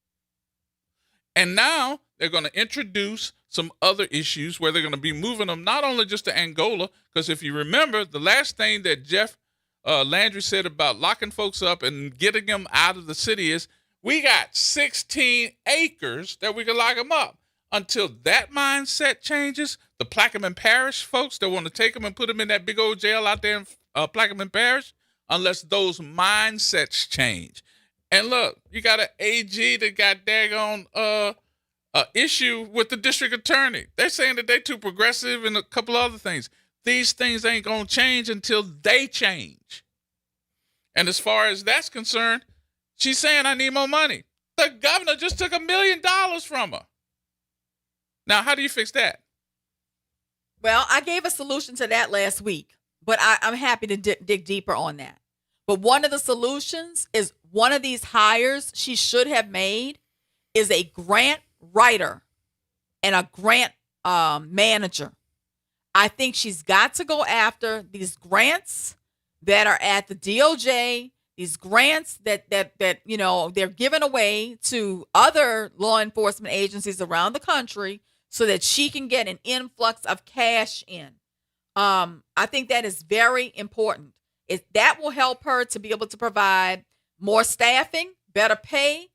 And now they're going to introduce some other issues where they're going to be moving them not only just to Angola, because if you remember, the last thing that Jeff Landry said about locking folks up and getting them out of the city is, we got 16 acres that we can lock them up. Until that mindset changes, the Plaquemine Parish folks that want to take them and put them in that big old jail out there in Plaquemine Parish, unless those mindsets change. And look, you got an AG that got daggone issue with the district attorney. They're saying that they're too progressive and a couple other things. These things ain't going to change until they change. And as far as that's concerned, she's saying, I need more money. The governor just took $1 million from her. Now, how do you fix that? Well, I gave a solution to that last week, but I'm happy to dig deeper on that. But one of the solutions is one of these hires she should have made is a grant writer and a grant manager. I think she's got to go after these grants that are at the DOJ, these grants that they're giving away to other law enforcement agencies around the country so that she can get an influx of cash in. I think that is very important. That will help her to be able to provide more staffing, better pay,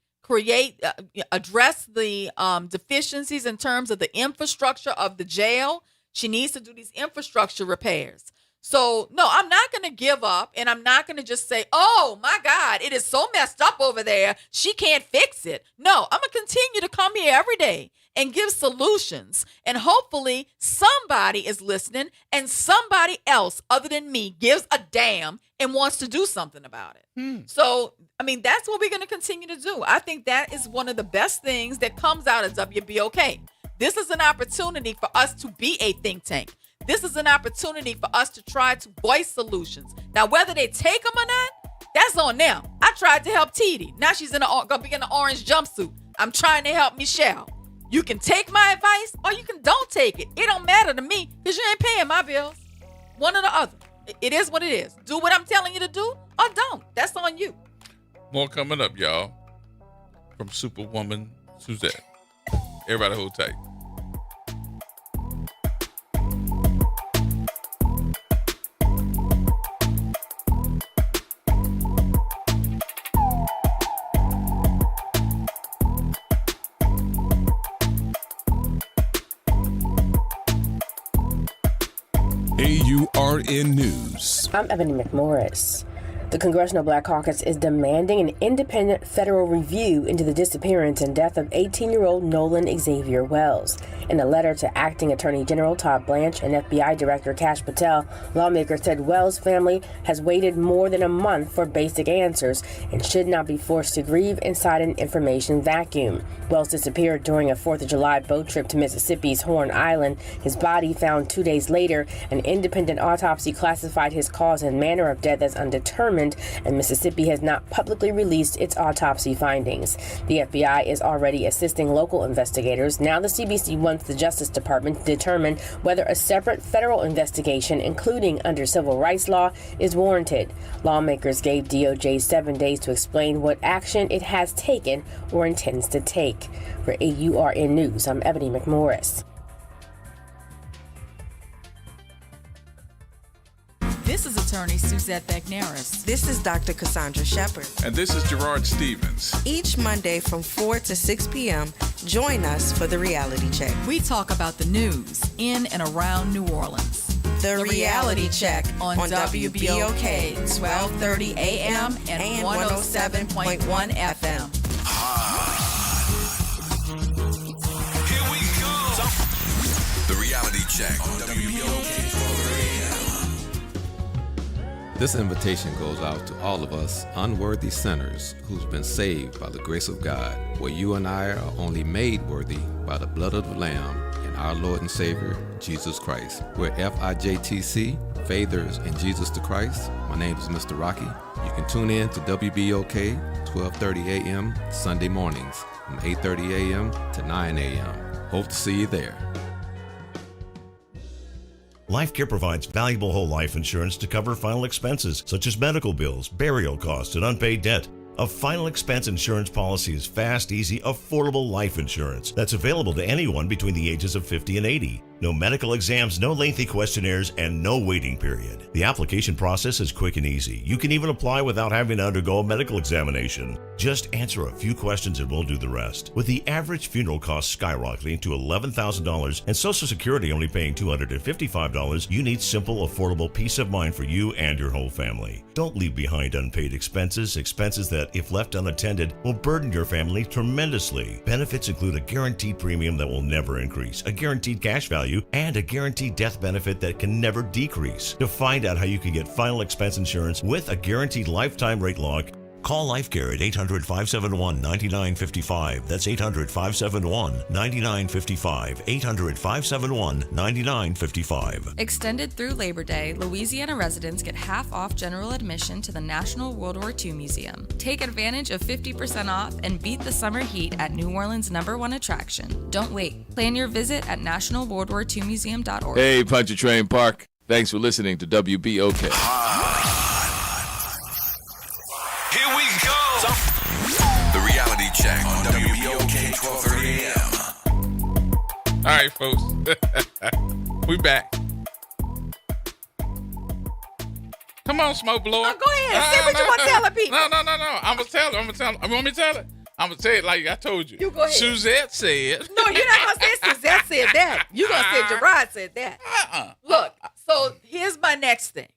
address the deficiencies in terms of the infrastructure of the jail. She needs to do these infrastructure repairs. So, no, I'm not going to give up, and I'm not going to just say, oh, my God, it is so messed up over there, she can't fix it. No, I'm going to continue to come here every day and give solutions, and hopefully somebody is listening and somebody else other than me gives a damn and wants to do something about it. So, I mean, that's what we're going to continue to do. I think that is one of the best things that comes out of WBOK. This is an opportunity for us to be a think tank. This is an opportunity for us to try to voice solutions. Now, whether they take them or not, that's on them. I tried to help TD. Now she's gonna be in an orange jumpsuit. I'm trying to help Michelle. You can take my advice or you can don't take it. It don't matter to me because you ain't paying my bills. One or the other. It is what it is. Do what I'm telling you to do or don't. That's on you. More coming up, y'all, from Superwoman Suzette. Everybody hold tight. AURN News. I'm Ebony McMorris. The Congressional Black Caucus is demanding an independent federal review into the disappearance and death of 18-year-old Nolan Xavier Wells. In a letter to Acting Attorney General Todd Blanche and FBI Director Kash Patel, lawmakers said Wells' family has waited more than a month for basic answers and should not be forced to grieve inside an information vacuum. Wells disappeared during a 4th of July boat trip to Mississippi's Horn Island. His body found 2 days later. An independent autopsy classified his cause and manner of death as undetermined, and Mississippi has not publicly released its autopsy findings. The FBI is already assisting local investigators. Now the CBC wants the Justice Department to determine whether a separate federal investigation, including under civil rights law, is warranted. Lawmakers gave DOJ 7 days to explain what action it has taken or intends to take. For AURN News, I'm Ebony McMorris. This is Attorney Suzette Bagnaris. This is Dr. Cassandra Shepard. And this is Gerard Stevens. Each Monday from 4 to 6 p.m., join us for the Reality Check. We talk about the news in and around New Orleans. The Reality Check on WBOK, 1230 a.m. and 107.1 FM. Here we go. The Reality Check on WBOK, 1230 a.m. This invitation goes out to all of us unworthy sinners who's been saved by the grace of God, where you and I are only made worthy by the blood of the Lamb and our Lord and Savior, Jesus Christ. We're FIJTC, Faithers in Jesus the Christ. My name is Mr. Rocky. You can tune in to WBOK, 1230 a.m. Sunday mornings from 8:30 a.m. to 9 a.m. Hope to see you there. LifeCare provides valuable whole life insurance to cover final expenses such as medical bills, burial costs, and unpaid debt. A final expense insurance policy is fast, easy, affordable life insurance that's available to anyone between the ages of 50 and 80. No medical exams, no lengthy questionnaires, and no waiting period. The application process is quick and easy. You can even apply without having to undergo a medical examination. Just answer a few questions and we'll do the rest. With the average funeral cost skyrocketing to $11,000 and Social Security only paying $255, you need simple, affordable peace of mind for you and your whole family. Don't leave behind unpaid expenses that, if left unattended, will burden your family tremendously. Benefits include a guaranteed premium that will never increase, a guaranteed cash value, and a guaranteed death benefit that can never decrease. To find out how you can get final expense insurance with a guaranteed lifetime rate lock, call LifeCare at 800-571-9955. That's 800-571-9955. 800-571-9955. Extended through Labor Day, Louisiana residents get half off general admission to the National World War II Museum. Take advantage of 50% off and beat the summer heat at New Orleans' #1 attraction. Don't wait. Plan your visit at nationalworldwar2museum.org. Hey, Pontchartrain Park. Thanks for listening to WBOK. Here we go. The reality check on WBOK 1230 AM. All right, folks. We back. Come on, smoke blower. Oh, go ahead. Say what you want to tell the people. No. I'm going to tell it. You want me to tell it? I'm going to say it like I told you. You go ahead. Suzette said. No, you're not going to say Suzette said that. You're going to say Gerard said that. Look, so here's my next thing.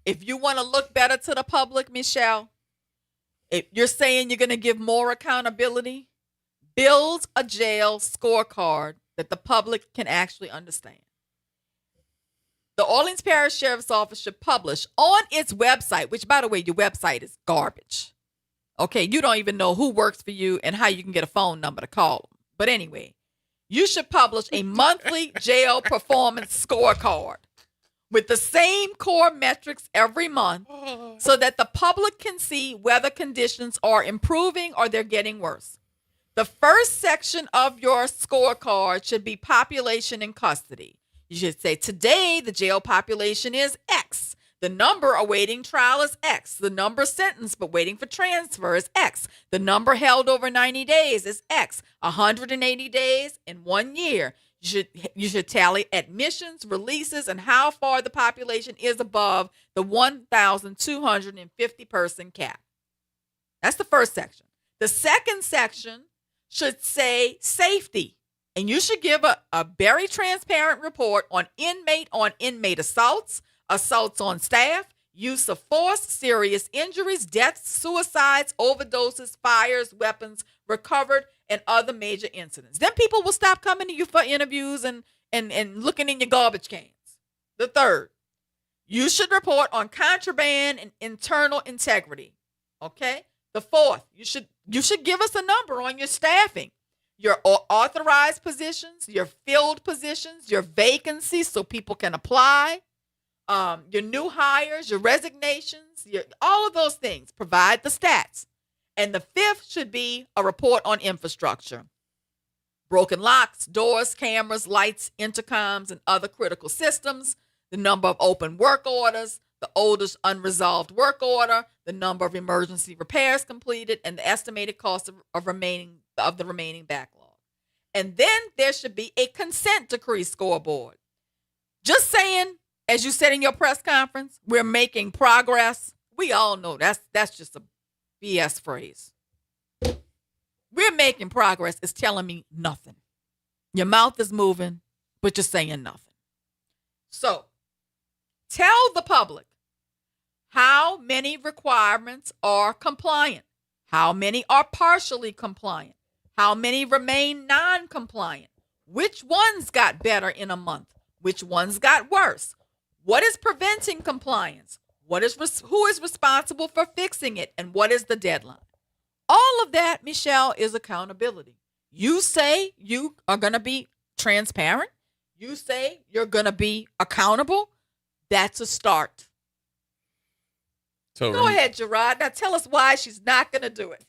If you want to look better to the public, Michelle, if you're saying you're going to give more accountability, build a jail scorecard that the public can actually understand. The Orleans Parish Sheriff's Office should publish on its website, which, by the way, your website is garbage. Okay, you don't even know who works for you and how you can get a phone number to call them. But anyway, you should publish a monthly jail performance scorecard with the same core metrics every month so that the public can see whether conditions are improving or they're getting worse. The first section of your scorecard should be population in custody. You should say, today the jail population is X. The number awaiting trial is X. The number sentenced but waiting for transfer is X. The number held over 90 days is X. 180 days in 1 year. You should tally admissions, releases, and how far the population is above the 1,250 person cap. That's the first section. The second section should say safety. And you should give a very transparent report on inmate assaults, assaults on staff, use of force, serious injuries, deaths, suicides, overdoses, fires, weapons recovered, and other major incidents. Then people will stop coming to you for interviews and looking in your garbage cans. The third, you should report on contraband and internal integrity. Okay? The fourth, you should give us a number on your staffing, your authorized positions, your filled positions, your vacancies so people can apply, your new hires, your resignations, all of those things. Provide the stats. And the fifth should be a report on infrastructure. Broken locks, doors, cameras, lights, intercoms, and other critical systems, the number of open work orders, the oldest unresolved work order, the number of emergency repairs completed, and the estimated cost of the remaining backlog. And then there should be a consent decree scoreboard. Just saying, as you said in your press conference, we're making progress. We all know that's just a BS phrase. We're making progress is telling me nothing. Your mouth is moving, but you're saying nothing. So, tell the public how many requirements are compliant, how many are partially compliant, how many remain non-compliant, which ones got better in a month, which ones got worse, what is preventing compliance, who is responsible for fixing it, and what is the deadline. All of that, Michelle, is accountability. You say you are going to be transparent. You say you're going to be accountable. That's a start. So go ahead, Gerard. Now tell us why she's not going to do it.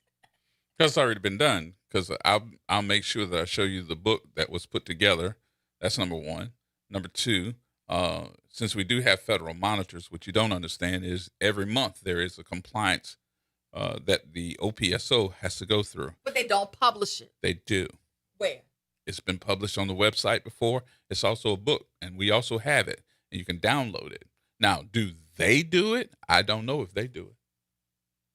Because it's already been done. Because I'll make sure that I show you the book that was put together. That's number one. Number two, since we do have federal monitors, what you don't understand is every month there is a compliance that the OPSO has to go through. But they don't publish it. They do. Where? It's been published on the website before. It's also a book, and we also have it, and you can download it. Now, do they do it? I don't know if they do it.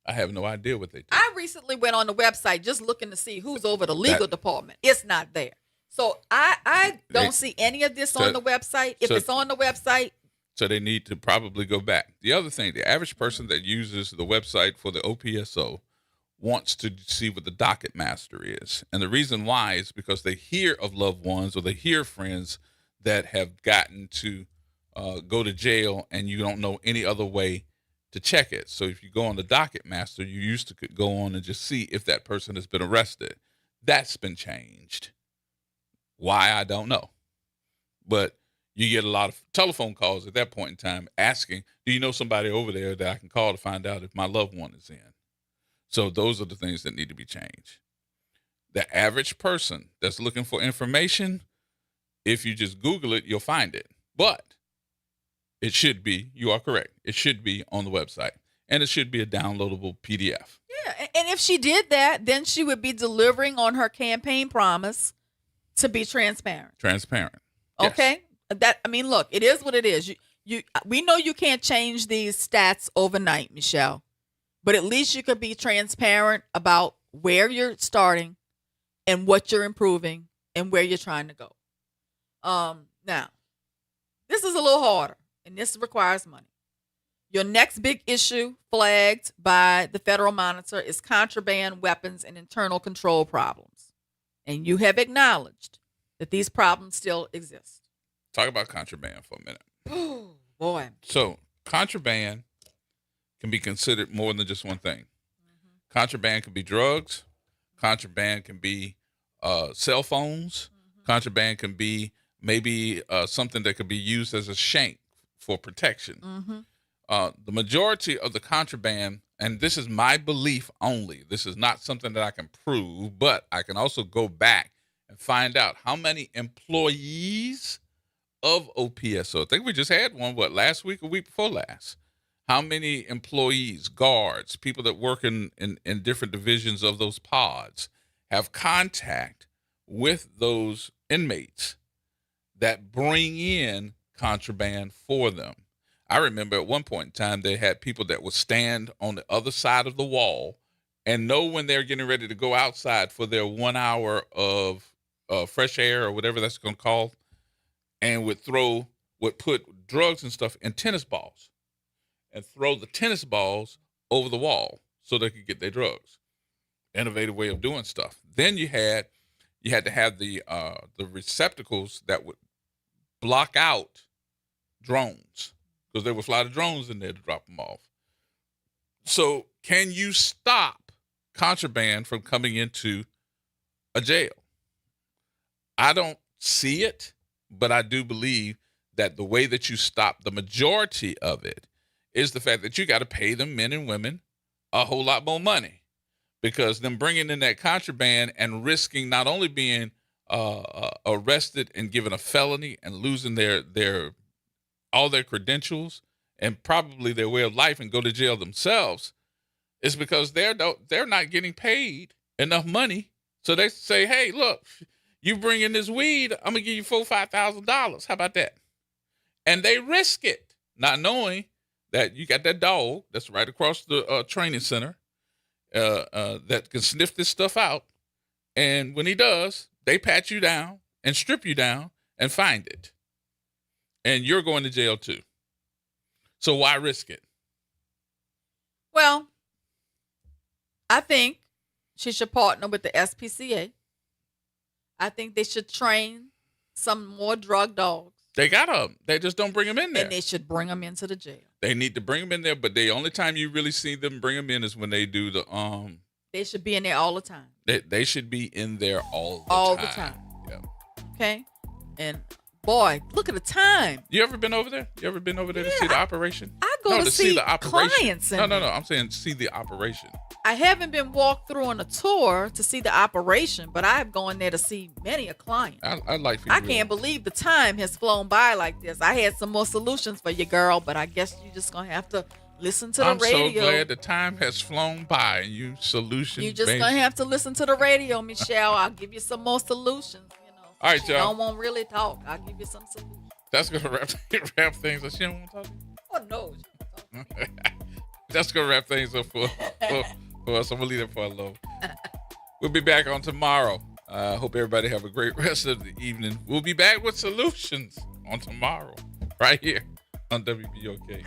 I have no idea what they do. I recently went on the website just looking to see who's over the legal department. It's not there. So I don't see any of this on the website. If it's on the website. So they need to probably go back. The other thing, the average person that uses the website for the OPSO wants to see what the docket master is. And the reason why is because they hear of loved ones or they hear friends that have gotten to go to jail, and you don't know any other way to check it. So if you go on the docket master, you used to could go on and just see if that person has been arrested. That's been changed. Why, I don't know. But you get a lot of telephone calls at that point in time asking, do you know somebody over there that I can call to find out if my loved one is in? So those are the things that need to be changed. The average person that's looking for information, if you just Google it, you'll find it. But it should be, you are correct, it should be on the website. And it should be a downloadable PDF. Yeah, and if she did that, then she would be delivering on her campaign promise to be transparent. Transparent. Okay? Yes. Look, it is what it is. We know you can't change these stats overnight, Michelle. But at least you could be transparent about where you're starting and what you're improving and where you're trying to go. Now, this is a little harder, and this requires money. Your next big issue flagged by the Federal Monitor is contraband, weapons, and internal control problems. And you have acknowledged that these problems still exist. Talk about contraband for a minute. Oh, boy. So, contraband can be considered more than just one thing. Mm-hmm. Contraband can be drugs. Contraband can be cell phones. Mm-hmm. Contraband can be maybe something that could be used as a shank for protection. Mm-hmm. The majority of the contraband, and this is my belief only, this is not something that I can prove, but I can also go back and find out how many employees of OPSO, I think we just had one, last week or week before last, how many employees, guards, people that work in different divisions of those pods have contact with those inmates that bring in contraband for them. I remember at one point in time, they had people that would stand on the other side of the wall and know when they're getting ready to go outside for their 1 hour of fresh air or whatever that's going to call, and would put drugs and stuff in tennis balls and throw the tennis balls over the wall so they could get their drugs. Innovative way of doing stuff. Then you had to have the receptacles that would block out drones, because they would fly the drones in there to drop them off. So can you stop contraband from coming into a jail? I don't see it, but I do believe that the way that you stop the majority of it is the fact that you got to pay them men and women a whole lot more money, because them bringing in that contraband and risking not only being arrested and given a felony and losing all their credentials and probably their way of life and go to jail themselves, is because they're not getting paid enough money. So they say, hey, look, you bring in this weed, I'm going to give you $4,000-$5,000. How about that? And they risk it, not knowing that you got that dog that's right across the training center that can sniff this stuff out. And when he does, they pat you down and strip you down and find it. And you're going to jail too. So why risk it? Well, I think she should partner with the SPCA. I think they should train some more drug dogs. They got them. They just don't bring them in there. And they should bring them into the jail. They need to bring them in there, but the only time you really see them bring them in is when they do the They should be in there all the time. They should be in there all the time. Yeah. Okay. And boy, look at the time. You ever been over there? You ever been over there to see the operation? I go to see the operation. Clients. No. I'm saying see the operation. I haven't been walked through on a tour to see the operation, but I've gone there to see many a client. I like. I can't believe the time has flown by like this. I had some more solutions for you, girl, but I guess you're just gonna have to listen to the radio. I'm so glad the time has flown by and you solutions. You're just gonna have to listen to the radio, Michelle. I'll give you some more solutions. All right, y'all. Don't want really talk. I'll give you some solutions. That's gonna wrap things up. She don't want to talk to you? Oh no. That's gonna wrap things up for us. I'm gonna leave it for a little. We'll be back on tomorrow. Hope everybody have a great rest of the evening. We'll be back with solutions on tomorrow, right here on WBOK.